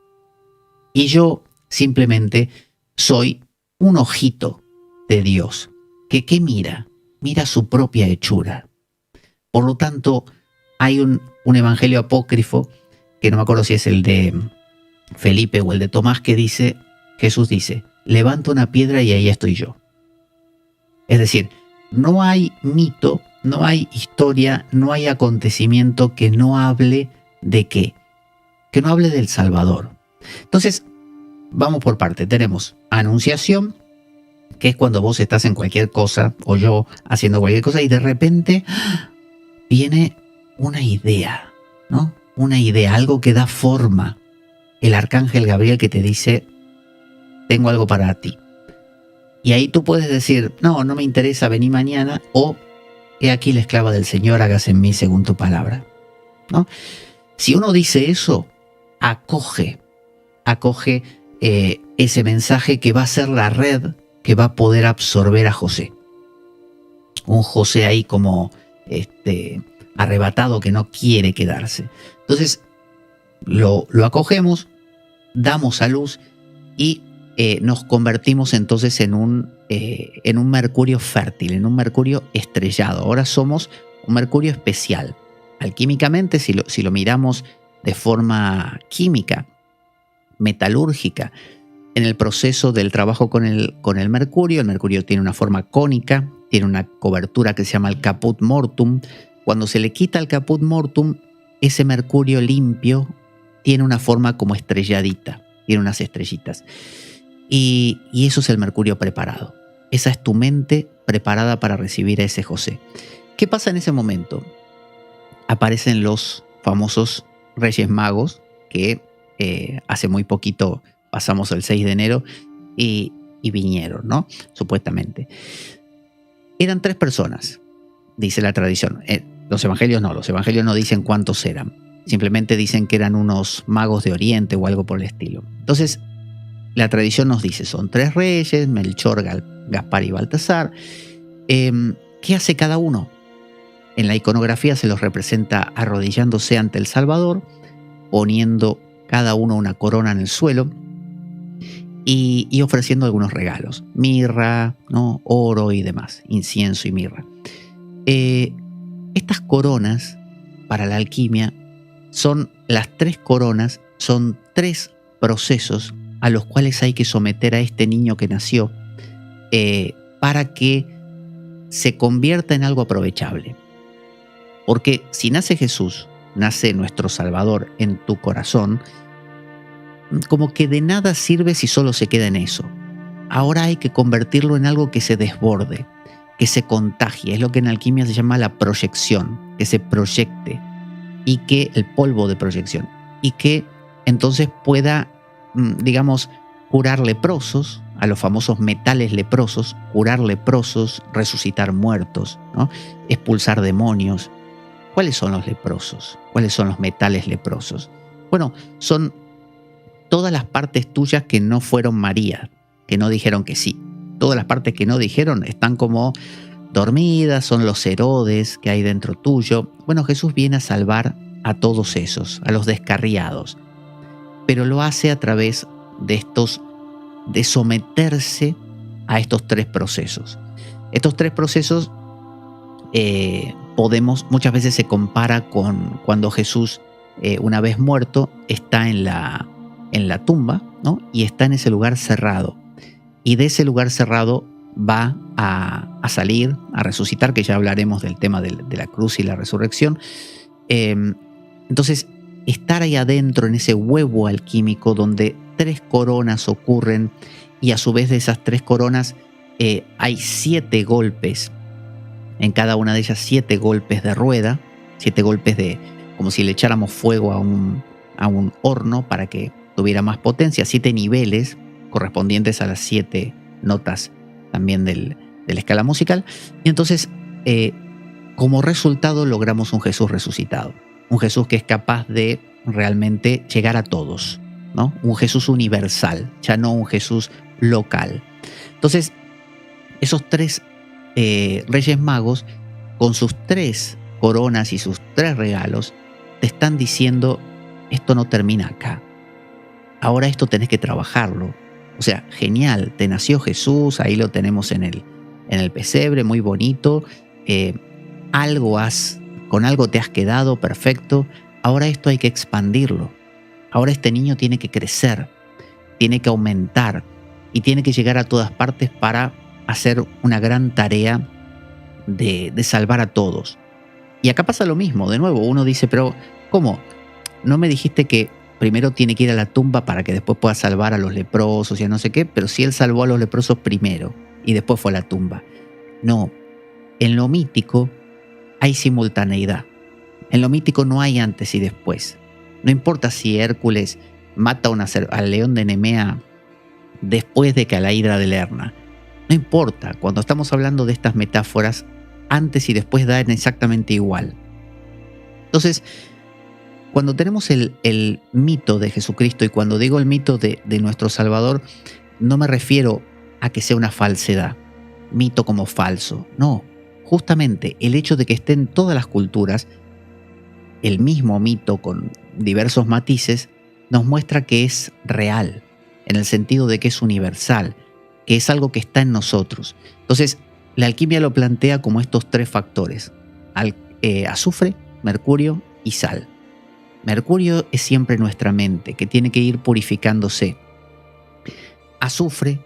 Y yo simplemente soy un ojito de Dios. ¿Qué mira? Mira su propia hechura. Por lo tanto, hay un evangelio apócrifo, que no me acuerdo si es el de Felipe o el de Tomás, que dice, Jesús dice: levanta una piedra y ahí estoy yo. Es decir, no hay mito, no hay historia, no hay acontecimiento que no hable de qué, que no hable del Salvador. Entonces, vamos por parte. Tenemos anunciación, que es cuando vos estás en cualquier cosa, o yo haciendo cualquier cosa, y de repente viene una idea, ¿no? Una idea, algo que da forma. El arcángel Gabriel que te dice: tengo algo para ti. Y ahí tú puedes decir, no me interesa, vení mañana, o he aquí la esclava del Señor, hágase en mí según tu palabra, ¿no? Si uno dice eso, acoge ese mensaje que va a ser la red que va a poder absorber a José. Un José ahí como arrebatado que no quiere quedarse. Entonces lo acogemos, damos a luz y nos convertimos entonces en un mercurio fértil, en un mercurio estrellado. Ahora somos un mercurio especial. Alquímicamente, si lo miramos de forma química, metalúrgica, en el proceso del trabajo con el mercurio tiene una forma cónica, tiene una cobertura que se llama el caput mortuum. Cuando se le quita el caput mortuum, ese mercurio limpio tiene una forma como estrelladita, tiene unas estrellitas. Y eso es el mercurio preparado. Esa es tu mente preparada para recibir a ese José. ¿Qué pasa en ese momento? Aparecen los famosos Reyes Magos, que hace muy poquito pasamos el 6 de enero y vinieron, ¿no? Supuestamente. Eran 3 personas, dice la tradición. Los evangelios no dicen cuántos eran. Simplemente dicen que eran unos magos de Oriente o algo por el estilo. Entonces, la tradición nos dice, son 3 reyes, Melchor, Gaspar y Baltasar. ¿Qué hace cada uno? En la iconografía se los representa arrodillándose ante el Salvador, poniendo cada uno una corona en el suelo y ofreciendo algunos regalos, mirra, ¿no? Oro y demás, incienso y mirra. Estas coronas para la alquimia son las 3 coronas, son 3 procesos a los cuales hay que someter a este niño que nació para que se convierta en algo aprovechable. Porque si nace Jesús, nace nuestro Salvador en tu corazón, como que de nada sirve si solo se queda en eso. Ahora hay que convertirlo en algo que se desborde, que se contagie. Es lo que en alquimia se llama la proyección, que se proyecte, y que el polvo de proyección, y que entonces pueda, digamos, curar leprosos, a los famosos metales leprosos, curar leprosos, resucitar muertos, ¿no? Expulsar demonios. ¿Cuáles son los leprosos? ¿Cuáles son los metales leprosos? Bueno, son todas las partes tuyas que no fueron María, que no dijeron que sí. Todas las partes que no dijeron están como dormidas, son los Herodes que hay dentro tuyo. Bueno, Jesús viene a salvar a todos esos, a los descarriados, pero lo hace a través de someterse a estos 3 procesos. Estos 3 procesos muchas veces se compara con cuando Jesús, una vez muerto, está en la tumba, ¿no? Y está en ese lugar cerrado. Y de ese lugar cerrado va a salir, a resucitar, que ya hablaremos del tema de la cruz y la resurrección. Entonces, estar ahí adentro, en ese huevo alquímico donde 3 coronas ocurren, y a su vez de esas 3 coronas hay 7 golpes. En cada una de ellas 7 golpes de rueda, 7 golpes como si le echáramos fuego a un horno para que tuviera más potencia, 7 niveles correspondientes a las 7 notas también de la escala musical. Y entonces, como resultado, logramos un Jesús resucitado. Un Jesús que es capaz de realmente llegar a todos, ¿no? Un Jesús universal, ya no un Jesús local. Entonces, esos 3 Reyes Magos, con sus 3 coronas y sus 3 regalos, te están diciendo, esto no termina acá. Ahora esto tenés que trabajarlo. O sea, genial, te nació Jesús, ahí lo tenemos en el pesebre, muy bonito. Con algo te has quedado, perfecto. Ahora esto hay que expandirlo. Ahora este niño tiene que crecer, tiene que aumentar y tiene que llegar a todas partes para hacer una gran tarea de salvar a todos. Y acá pasa lo mismo, de nuevo, uno dice, pero ¿cómo? ¿No me dijiste que primero tiene que ir a la tumba para que después pueda salvar a los leprosos y a no sé qué? Pero si él salvó a los leprosos primero y después fue a la tumba. No, en lo mítico hay simultaneidad. En lo mítico no hay antes y después. No importa si Hércules mata al león de Nemea después de que a la hidra de Lerna. No importa, cuando estamos hablando de estas metáforas, antes y después dan exactamente igual. Entonces, cuando tenemos el mito de Jesucristo, y cuando digo el mito de nuestro Salvador, no me refiero a que sea una falsedad, mito como falso, no. Justamente el hecho de que esté en todas las culturas, el mismo mito con diversos matices, nos muestra que es real, en el sentido de que es universal, que es algo que está en nosotros. Entonces, la alquimia lo plantea como estos tres factores: azufre, mercurio y sal. Mercurio es siempre nuestra mente, que tiene que ir purificándose. Azufre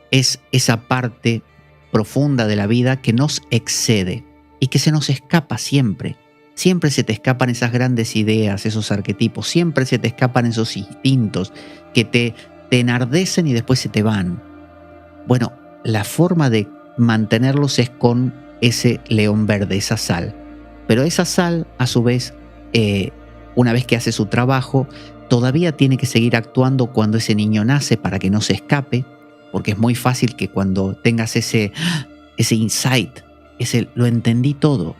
es esa parte profunda de la vida que nos excede y que se nos escapa siempre. Siempre se te escapan esas grandes ideas, esos arquetipos, siempre se te escapan esos instintos que te enardecen y después se te van. Bueno, la forma de mantenerlos es con ese león verde, esa sal. Pero esa sal, a su vez, una vez que hace su trabajo, todavía tiene que seguir actuando cuando ese niño nace para que no se escape, porque es muy fácil que cuando tengas ese insight, lo entendí todo,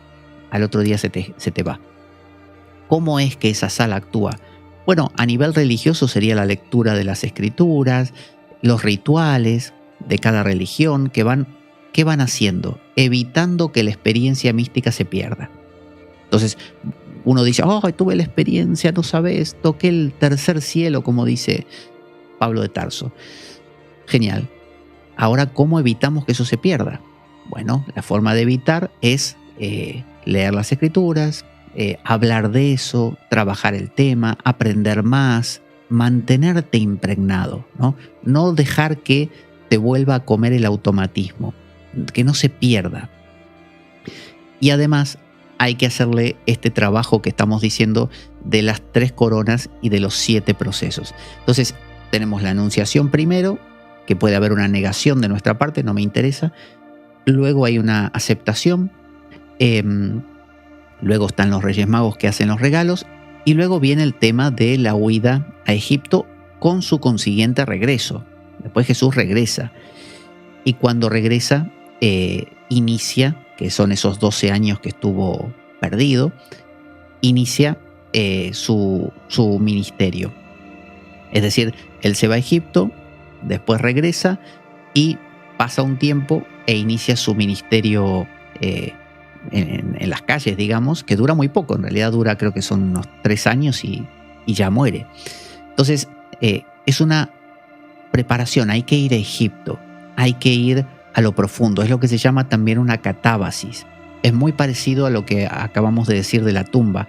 al otro día se te va. ¿Cómo es que esa sal actúa? Bueno, a nivel religioso sería la lectura de las escrituras, los rituales de cada religión ¿qué van haciendo? Evitando que la experiencia mística se pierda. Entonces, uno dice, tuve la experiencia, no sabes, toqué el tercer cielo, como dice Pablo de Tarso. Genial. Ahora, ¿cómo evitamos que eso se pierda? Bueno, la forma de evitar es leer las escrituras, hablar de eso, trabajar el tema, aprender más, mantenerte impregnado, ¿no? No dejar que te vuelva a comer el automatismo, que no se pierda. Y además hay que hacerle este trabajo que estamos diciendo de las 3 coronas y de los 7 procesos. Entonces tenemos la anunciación primero, que puede haber una negación de nuestra parte, no me interesa. Luego hay una aceptación. Luego están los Reyes Magos que hacen los regalos. Y luego viene el tema de la huida a Egipto con su consiguiente regreso. Después Jesús regresa. Y cuando regresa, inicia, que son esos 12 años que estuvo perdido, inicia su ministerio. Es decir, él se va a Egipto, después regresa y pasa un tiempo e inicia su ministerio en las calles, digamos, que dura muy poco. En realidad dura, creo que son unos 3 años y ya muere. Entonces, es una preparación. Hay que ir a Egipto, hay que ir a lo profundo. Es lo que se llama también una catábasis. Es muy parecido a lo que acabamos de decir de la tumba.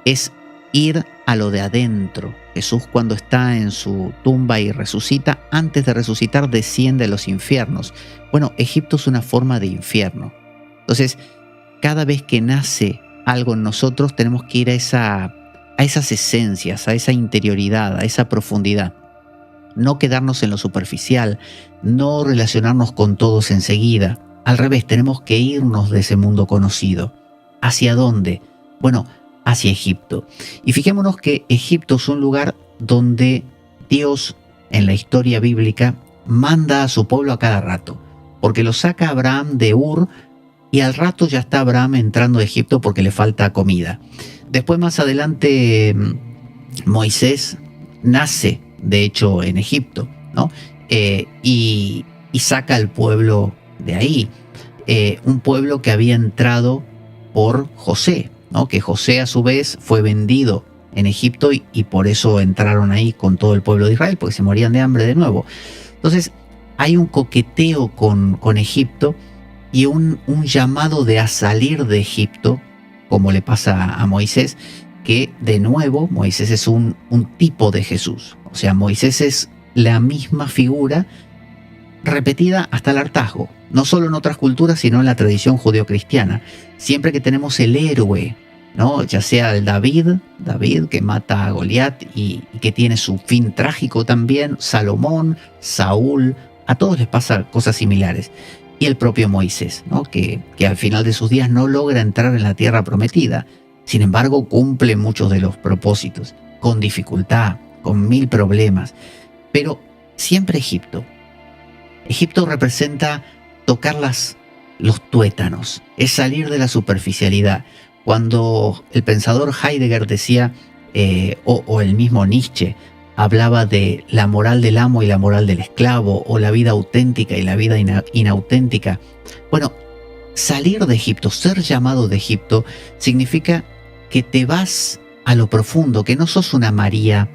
Es ir a lo de adentro. Jesús, cuando está en su tumba y resucita, antes de resucitar desciende a los infiernos. Bueno, Egipto es una forma de infierno. Entonces, cada vez que nace algo en nosotros, tenemos que ir a esas esencias, a esa interioridad, a esa profundidad. No quedarnos en lo superficial, no relacionarnos con todos enseguida. Al revés, tenemos que irnos de ese mundo conocido. ¿Hacia dónde? Bueno, hacia Egipto. Y fijémonos que Egipto es un lugar donde Dios, en la historia bíblica, manda a su pueblo a cada rato, porque lo saca Abraham de Ur y al rato ya está Abraham entrando a Egipto porque le falta comida. Después, más adelante, Moisés nace, de hecho, en Egipto, ¿no? Y saca al pueblo de ahí, un pueblo que había entrado por José, ¿no? Que José a su vez fue vendido en Egipto y por eso entraron ahí con todo el pueblo de Israel, porque se morían de hambre de nuevo. Entonces hay un coqueteo con Egipto y un llamado de a salir de Egipto, como le pasa a Moisés, que de nuevo Moisés es un tipo de Jesús. O sea, Moisés es la misma figura repetida hasta el hartazgo, no solo en otras culturas, sino en la tradición judeocristiana. Siempre que tenemos el héroe, ¿no? Ya sea el David que mata a Goliat y que tiene su fin trágico también, Salomón, Saúl, a todos les pasa cosas similares. Y el propio Moisés, ¿no? que al final de sus días no logra entrar en la tierra prometida. Sin embargo, cumple muchos de los propósitos, con dificultad, con 1000 problemas. Pero siempre Egipto. Egipto representa tocar los tuétanos, es salir de la superficialidad. Cuando el pensador Heidegger decía, o el mismo Nietzsche, hablaba de la moral del amo y la moral del esclavo, o la vida auténtica y la vida inauténtica. Bueno, salir de Egipto, ser llamado de Egipto, significa que te vas a lo profundo, que no sos una María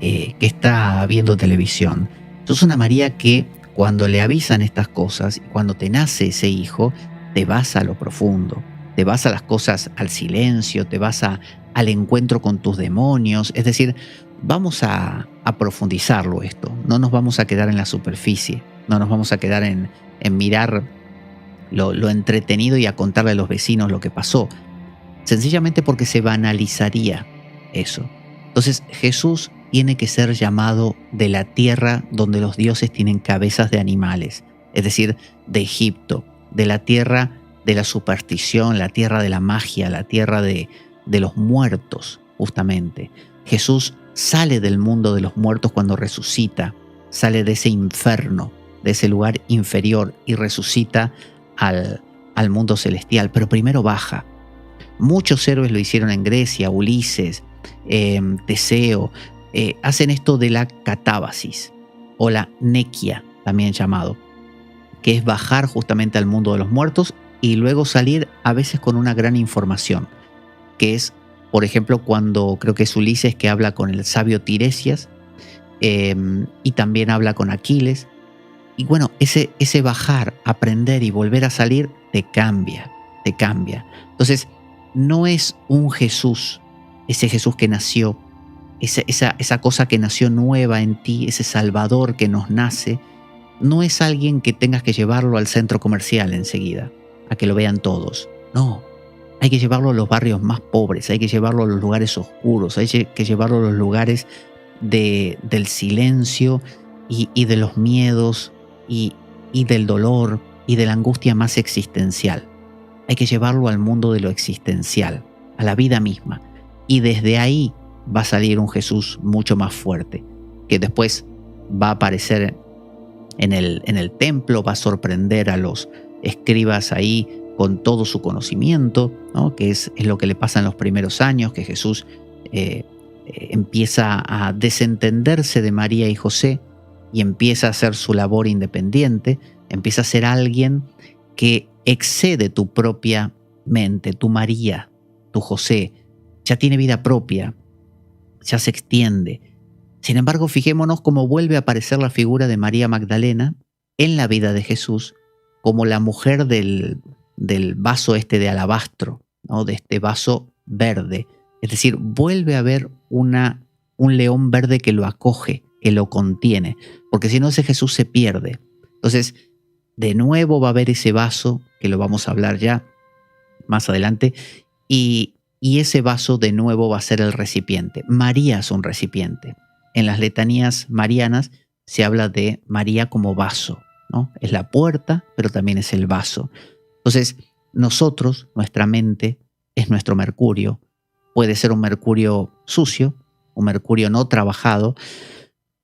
que está viendo televisión. Sos una María que cuando le avisan estas cosas, cuando te nace ese hijo, te vas a lo profundo, te vas a las cosas, al silencio, te vas al encuentro con tus demonios. Es decir, vamos a profundizarlo esto, no nos vamos a quedar en la superficie, no nos vamos a quedar en mirar lo entretenido y a contarle a los vecinos lo que pasó, sencillamente porque se banalizaría eso. Entonces Jesús tiene que ser llamado de la tierra donde los dioses tienen cabezas de animales, es decir, de Egipto, de la tierra de la superstición, la tierra de la magia, la tierra de los muertos, justamente. Jesús sale del mundo de los muertos cuando resucita, sale de ese infierno, de ese lugar inferior, y resucita al mundo celestial, pero primero baja. Muchos héroes lo hicieron en Grecia, Ulises, Teseo, hacen esto de la catábasis o la nequia, también llamado, que es bajar justamente al mundo de los muertos y luego salir a veces con una gran información, que es, por ejemplo, cuando creo que es Ulises que habla con el sabio Tiresias, y también habla con Aquiles. Y bueno, ese bajar, aprender y volver a salir te cambia, te cambia. Entonces, no es un Jesús, ese Jesús que nació, esa cosa que nació nueva en ti, ese Salvador que nos nace, no es alguien que tengas que llevarlo al centro comercial enseguida, a que lo vean todos. No, hay que llevarlo a los barrios más pobres, hay que llevarlo a los lugares oscuros, hay que llevarlo a los lugares del silencio y de los miedos y del dolor y de la angustia más existencial. Hay que llevarlo al mundo de lo existencial, a la vida misma. Y desde ahí va a salir un Jesús mucho más fuerte, que después va a aparecer en el templo, va a sorprender a los escribas ahí con todo su conocimiento, ¿no? Que es lo que le pasa en los primeros años, que Jesús empieza a desentenderse de María y José y empieza a hacer su labor independiente, empieza a ser alguien que excede tu propia mente, tu María, tu José, ya tiene vida propia, ya se extiende. Sin embargo, fijémonos cómo vuelve a aparecer la figura de María Magdalena en la vida de Jesús como la mujer del vaso de alabastro, ¿no? De este vaso verde. Es decir, vuelve a haber un león verde que lo acoge, que lo contiene, porque si no ese Jesús se pierde. Entonces, de nuevo va a haber ese vaso, que lo vamos a hablar ya más adelante, y ese vaso de nuevo va a ser el recipiente. María es un recipiente. En las letanías marianas se habla de María como vaso, ¿no? Es la puerta, pero también es el vaso. Entonces, nosotros, nuestra mente, es nuestro mercurio. Puede ser un mercurio sucio, un mercurio no trabajado,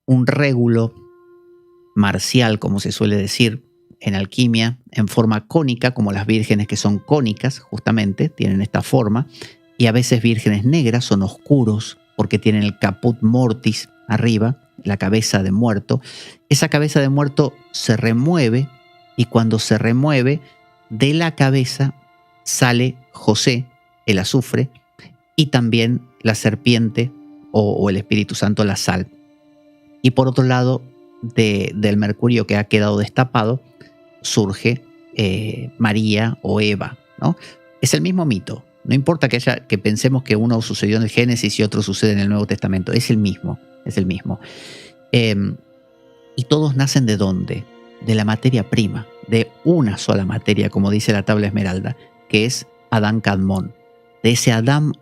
un régulo marcial, como se suele decir en alquimia, en forma cónica, como las vírgenes que son cónicas, justamente, tienen esta forma, y a veces vírgenes negras son oscuros, porque tienen el caput mortis arriba, la cabeza de muerto. Esa cabeza de muerto se remueve, y cuando se remueve, de la cabeza sale José, el azufre, y también la serpiente o el Espíritu Santo, la sal. Y por otro lado, del mercurio que ha quedado destapado, surge María o Eva, ¿no? Es el mismo mito. No importa que pensemos que uno sucedió en el Génesis y otro sucede en el Nuevo Testamento. Es el mismo, es el mismo. Y todos nacen ¿de dónde? De la materia prima, de una sola materia, como dice la tabla esmeralda, que es Adán Kadmón. De ese Adán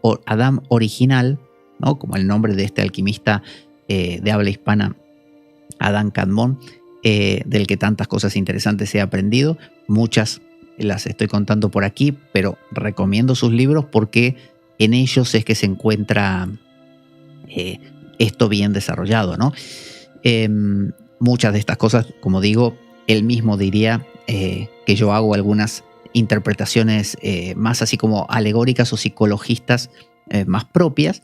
original, ¿no? Como el nombre de este alquimista de habla hispana, Adán Kadmón, del que tantas cosas interesantes he aprendido. Muchas las estoy contando por aquí, pero recomiendo sus libros porque en ellos es que se encuentra esto bien desarrollado, ¿no? Muchas de estas cosas, como digo, él mismo diría que yo hago algunas interpretaciones más así como alegóricas o psicologistas más propias.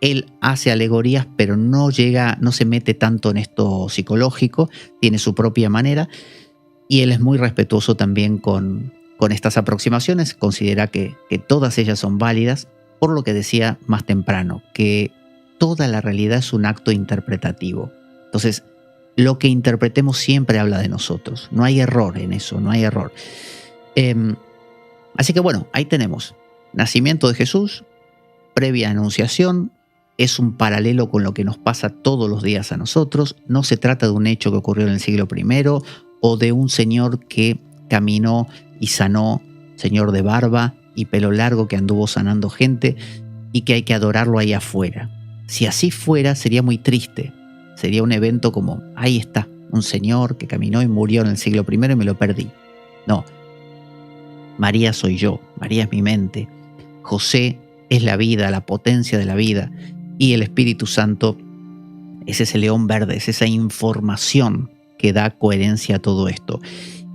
Él hace alegorías, pero no se mete tanto en esto psicológico, tiene su propia manera, y él es muy respetuoso también con estas aproximaciones, considera que todas ellas son válidas, por lo que decía más temprano, que toda la realidad es un acto interpretativo. Entonces, lo que interpretemos siempre habla de nosotros, no hay error en eso, no hay error. Así que bueno, ahí tenemos, nacimiento de Jesús, previa anunciación, es un paralelo con lo que nos pasa todos los días a nosotros. No se trata de un hecho que ocurrió en el siglo I o de un señor que caminó y sanó, señor de barba y pelo largo que anduvo sanando gente y que hay que adorarlo ahí afuera. Si así fuera, sería muy triste. Sería un evento como, ahí está, un señor que caminó y murió en el siglo I y me lo perdí. No, María soy yo, María es mi mente, José es la vida, la potencia de la vida, y el Espíritu Santo es ese león verde, es esa información que da coherencia a todo esto.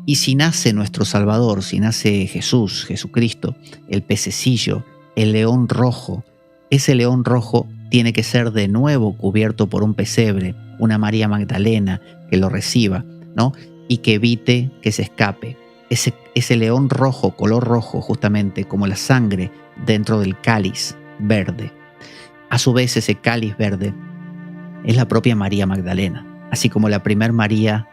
Y si nace nuestro Salvador, si nace Jesús, Jesucristo, el pececillo, el león rojo, ese león rojo tiene que ser de nuevo cubierto por un pesebre, una María Magdalena que lo reciba, ¿no? Y que evite que se escape. Ese león rojo, color rojo, justamente como la sangre dentro del cáliz verde. A su vez, ese cáliz verde es la propia María Magdalena, así como la primer María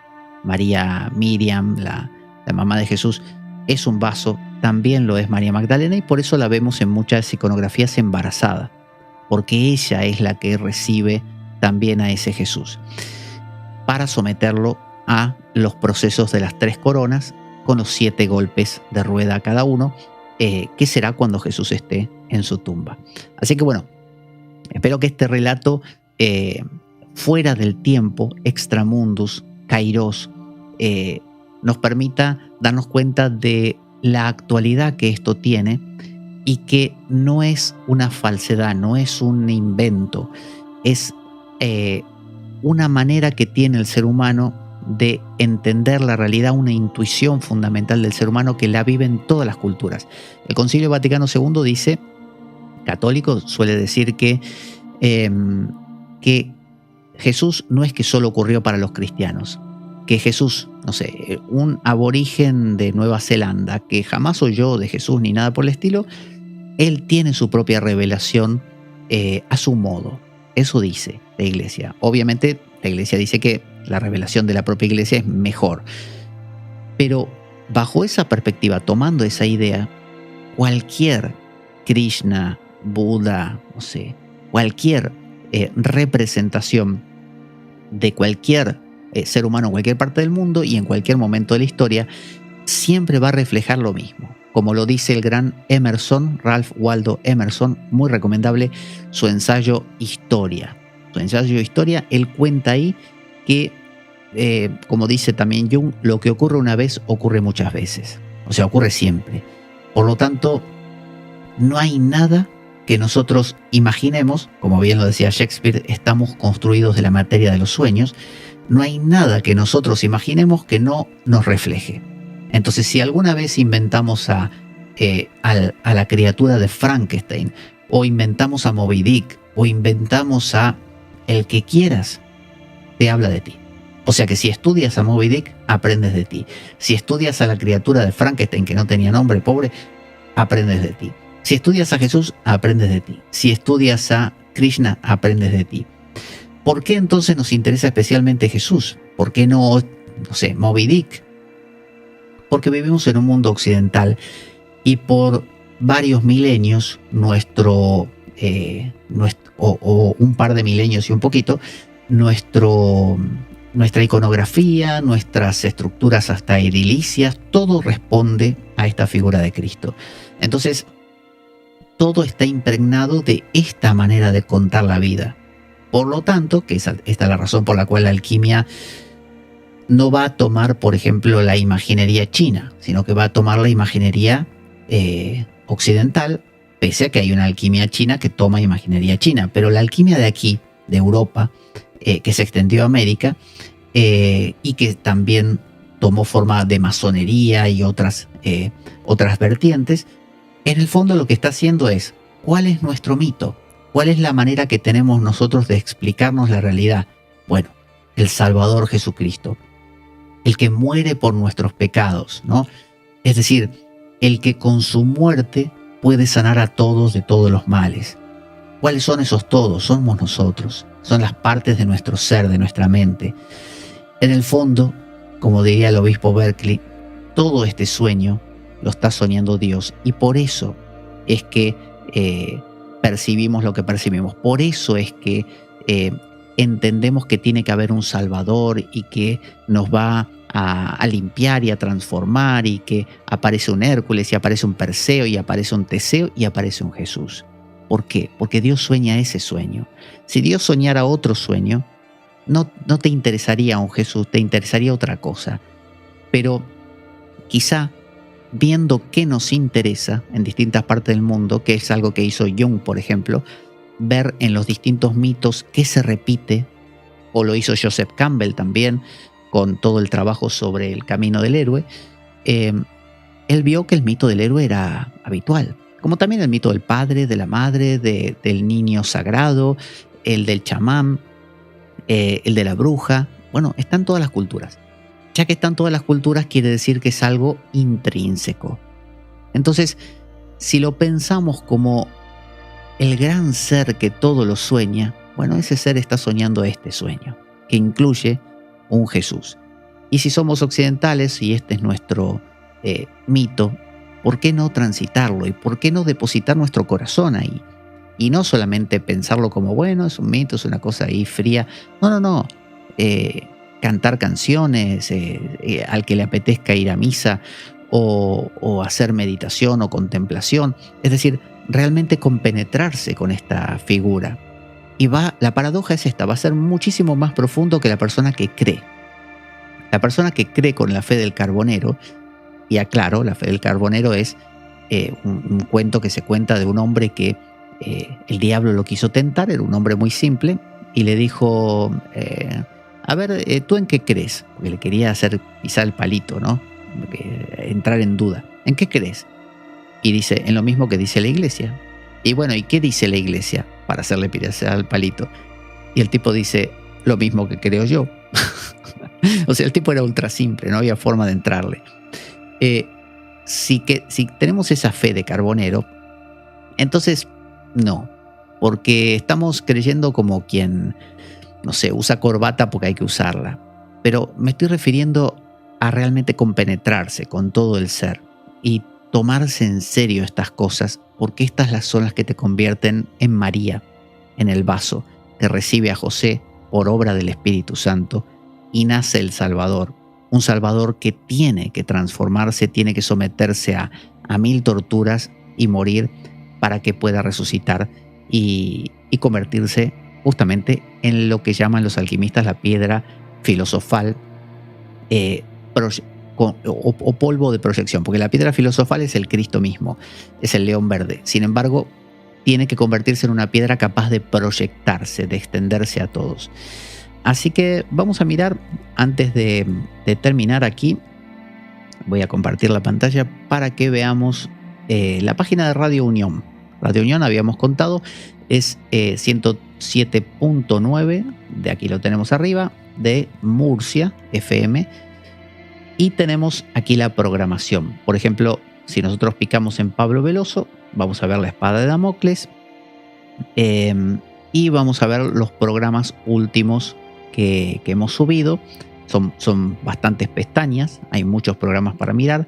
Miriam, la mamá de Jesús, es un vaso, también lo es María Magdalena, y por eso la vemos en muchas iconografías embarazada, porque ella es la que recibe también a ese Jesús, para someterlo a los procesos de las 3 coronas, con los 7 golpes de rueda a cada uno, que será cuando Jesús esté en su tumba. Así que bueno, espero que este relato fuera del tiempo, extramundus, kairos, nos permita darnos cuenta de la actualidad que esto tiene y que no es una falsedad, no es un invento, es una manera que tiene el ser humano de entender la realidad, una intuición fundamental del ser humano que la vive en todas las culturas. El Concilio Vaticano II dice, católico, suele decir que Jesús no es que solo ocurrió para los cristianos, que Jesús, no sé, un aborigen de Nueva Zelanda que jamás oyó de Jesús ni nada por el estilo, él tiene su propia revelación a su modo. Eso dice la Iglesia. Obviamente la Iglesia dice que la revelación de la propia Iglesia es mejor. Pero bajo esa perspectiva, tomando esa idea, cualquier Krishna, Buda, no sé, cualquier representación de cualquier ser humano en cualquier parte del mundo y en cualquier momento de la historia, siempre va a reflejar lo mismo. Como lo dice el gran Emerson, Ralph Waldo Emerson, muy recomendable, su ensayo Historia. Su ensayo Historia, él cuenta ahí que, como dice también Jung, lo que ocurre una vez ocurre muchas veces. O sea, ocurre siempre. Por lo tanto, no hay nada que nosotros imaginemos, como bien lo decía Shakespeare, estamos construidos de la materia de los sueños, no hay nada que nosotros imaginemos que no nos refleje. Entonces, si alguna vez inventamos a la criatura de Frankenstein, o inventamos a Moby Dick, o inventamos a el que quieras, te habla de ti. O sea que si estudias a Moby Dick, aprendes de ti. Si estudias a la criatura de Frankenstein, que no tenía nombre, pobre, aprendes de ti. Si estudias a Jesús, aprendes de ti. Si estudias a Krishna, aprendes de ti. ¿Por qué entonces nos interesa especialmente Jesús? ¿Por qué no sé, Moby Dick? Porque vivimos en un mundo occidental y por varios milenios, o un par de milenios y un poquito, nuestra iconografía, nuestras estructuras hasta edilicias, todo responde a esta figura de Cristo. Entonces, todo está impregnado de esta manera de contar la vida. Por lo tanto, que esta es la razón por la cual la alquimia no va a tomar, por ejemplo, la imaginería china, sino que va a tomar la imaginería occidental, pese a que hay una alquimia china que toma imaginería china. Pero la alquimia de aquí, de Europa, que se extendió a América, y que también tomó forma de masonería y otras vertientes. En el fondo lo que está haciendo es, ¿cuál es nuestro mito? ¿Cuál es la manera que tenemos nosotros de explicarnos la realidad? Bueno, el Salvador Jesucristo, el que muere por nuestros pecados, ¿no? Es decir, el que con su muerte puede sanar a todos de todos los males. ¿Cuáles son esos todos? Somos nosotros, son las partes de nuestro ser, de nuestra mente. En el fondo, como diría el obispo Berkeley, todo este sueño lo está soñando Dios, y por eso es que percibimos lo que percibimos. Por eso es que entendemos que tiene que haber un Salvador y que nos va a limpiar y a transformar, y que aparece un Hércules y aparece un Perseo y aparece un Teseo y aparece un Jesús. ¿Por qué? Porque Dios sueña ese sueño. Si Dios soñara otro sueño, no te interesaría un Jesús, te interesaría otra cosa. Pero quizá viendo qué nos interesa en distintas partes del mundo, que es algo que hizo Jung, por ejemplo, ver en los distintos mitos qué se repite, o lo hizo Joseph Campbell también, con todo el trabajo sobre el camino del héroe, él vio que el mito del héroe era habitual, como también el mito del padre, de la madre, del niño sagrado, el del chamán, el de la bruja. Bueno, están todas las culturas. Ya que están todas las culturas, quiere decir que es algo intrínseco. Entonces, si lo pensamos como el gran ser que todo lo sueña, bueno, ese ser está soñando este sueño, que incluye un Jesús. Y si somos occidentales y este es nuestro mito, ¿por qué no transitarlo? ¿Y por qué no depositar nuestro corazón ahí? Y no solamente pensarlo como, bueno, es un mito, es una cosa ahí fría. No. Cantar canciones, al que le apetezca ir a misa, o hacer meditación o contemplación. Es decir, realmente compenetrarse con esta figura. Y la paradoja es esta, va a ser muchísimo más profundo que la persona que cree. La persona que cree con la fe del carbonero, y aclaro, la fe del carbonero es un cuento que se cuenta de un hombre que el diablo lo quiso tentar, era un hombre muy simple, y le dijo, a ver, ¿tú en qué crees? Porque le quería hacer pisar el palito, ¿no? Entrar en duda. ¿En qué crees? Y dice, en lo mismo que dice la iglesia. Y bueno, ¿y qué dice la iglesia para hacerle pisar el palito? Y el tipo dice, lo mismo que creo yo. O sea, el tipo era ultra simple, no había forma de entrarle. Si tenemos esa fe de carbonero, entonces no, porque estamos creyendo como quien, no sé, usa corbata porque hay que usarla. Pero me estoy refiriendo a realmente compenetrarse con todo el ser y tomarse en serio estas cosas, porque estas son las que te convierten en María, en el vaso que recibe a José por obra del Espíritu Santo, y nace el Salvador. Un Salvador que tiene que transformarse, tiene que someterse a 1000 torturas y morir para que pueda resucitar y convertirse justamente en lo que llaman los alquimistas la piedra filosofal o polvo de proyección, porque la piedra filosofal es el Cristo mismo, es el león verde. Sin embargo, tiene que convertirse en una piedra capaz de proyectarse, de extenderse a todos. Así que vamos a mirar, antes de terminar aquí, voy a compartir la pantalla para que veamos la página de Radio Unión. Radio Unión, habíamos contado, es 107.9, de aquí lo tenemos arriba, de Murcia, FM. Y tenemos aquí la programación. Por ejemplo, si nosotros picamos en Pablo Veloso, vamos a ver la espada de Damocles. Y vamos a ver los programas últimos que hemos subido. Son bastantes pestañas, hay muchos programas para mirar.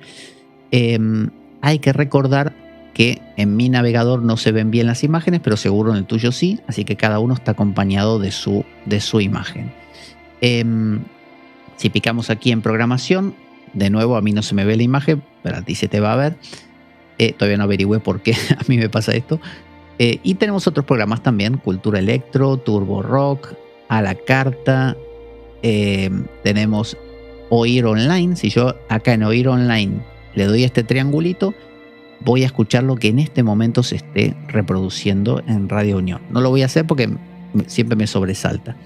Hay que recordar que en mi navegador no se ven bien las imágenes, pero seguro en el tuyo sí, así que cada uno está acompañado de su imagen. Si picamos aquí en programación, de nuevo a mí no se me ve la imagen, pero a ti se te va a ver. Todavía no averigüé por qué a mí me pasa esto. Y tenemos otros programas también, Cultura Electro, Turbo Rock, A la Carta. Tenemos Oír Online. Si yo acá en Oír Online le doy este triangulito, voy a escuchar lo que en este momento se esté reproduciendo en Radio Unión. No lo voy a hacer porque siempre me sobresalta.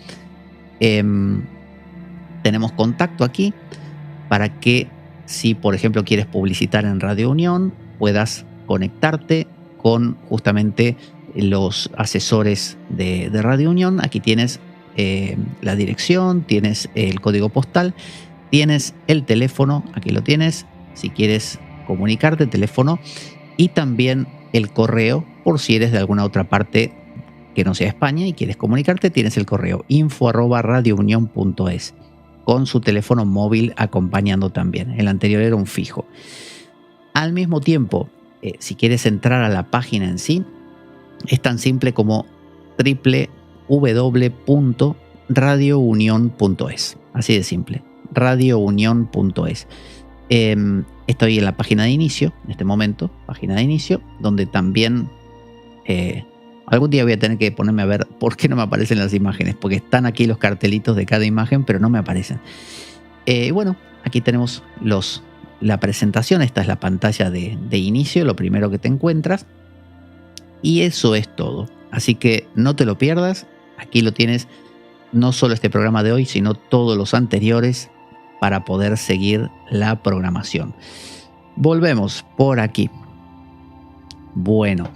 Tenemos contacto aquí. para que si, por ejemplo, quieres publicitar en Radio Unión, puedas conectarte con justamente los asesores de Radio Unión. Aquí tienes la dirección, tienes el código postal, tienes el teléfono, aquí lo tienes, si quieres comunicarte, teléfono, y también el correo, por si eres de alguna otra parte que no sea España y quieres comunicarte, tienes el correo info@radiounion.es, con su teléfono móvil acompañando también. El anterior era un fijo. Al mismo tiempo, si quieres entrar a la página en sí, es tan simple como www.radiounion.es. Así de simple, radiounion.es. Estoy en la página de inicio, en este momento, página de inicio, donde también algún día voy a tener que ponerme a ver por qué no me aparecen las imágenes, porque están aquí los cartelitos de cada imagen, pero no me aparecen. Bueno, aquí tenemos la presentación. Esta es la pantalla de inicio, lo primero que te encuentras. Y eso es todo. Así que no te lo pierdas. Aquí lo tienes, no solo este programa de hoy, sino todos los anteriores, para poder seguir la programación. Volvemos por aquí. Bueno,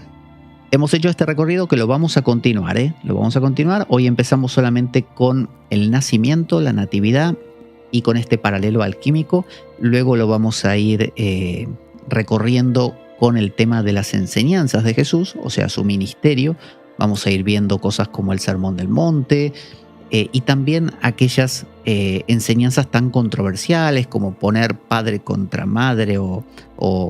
hemos hecho este recorrido que lo vamos a continuar, Lo vamos a continuar. Hoy empezamos solamente con el nacimiento, la natividad, y con este paralelo alquímico. Luego lo vamos a ir recorriendo con el tema de las enseñanzas de Jesús, o sea, su ministerio. Vamos a ir viendo cosas como el Sermón del Monte, y también aquellas enseñanzas tan controversiales como poner padre contra madre, o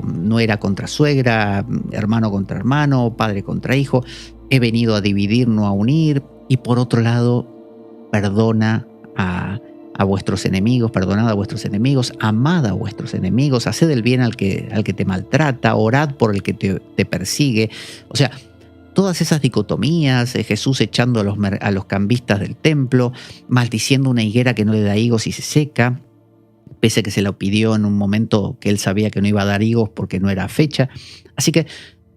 nuera contra suegra, hermano contra hermano, padre contra hijo. He venido a dividir, no a unir. Y por otro lado, perdona a vuestros enemigos, perdonad a vuestros enemigos, amad a vuestros enemigos, haced el bien al que te maltrata, orad por el que te persigue. O sea, todas esas dicotomías, Jesús echando a los cambistas del templo, maldiciendo una higuera que no le da higos y se seca, pese a que se lo pidió en un momento que él sabía que no iba a dar higos porque no era fecha. Así que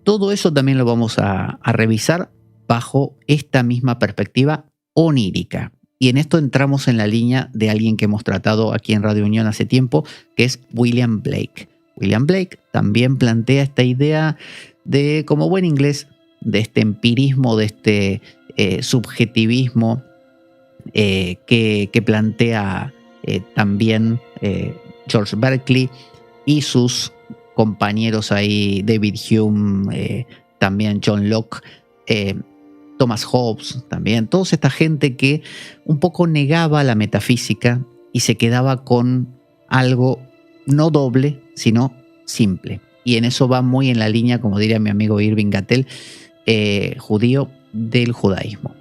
todo eso también lo vamos a revisar bajo esta misma perspectiva onírica. Y en esto entramos en la línea de alguien que hemos tratado aquí en Radio Unión hace tiempo, que es William Blake. William Blake también plantea esta idea de, como buen inglés, de este empirismo, de este subjetivismo que plantea también George Berkeley y sus compañeros ahí, David Hume, también John Locke, Thomas Hobbes también, toda esta gente que un poco negaba la metafísica y se quedaba con algo no doble, sino simple. Y en eso va muy en la línea, como diría mi amigo Irving Gattel, judío del judaísmo.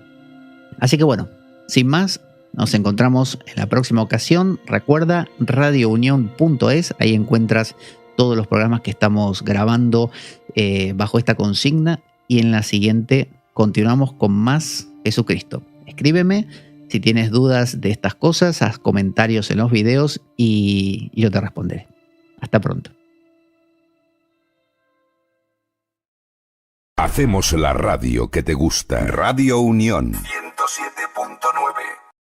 Así que bueno, sin más, nos encontramos en la próxima ocasión. Recuerda, radiounion.es, ahí encuentras todos los programas que estamos grabando bajo esta consigna, y en la siguiente continuamos con más Jesucristo. Escríbeme si tienes dudas de estas cosas, haz comentarios en los videos y yo te responderé. Hasta pronto. Hacemos la radio que te gusta. Radio Unión.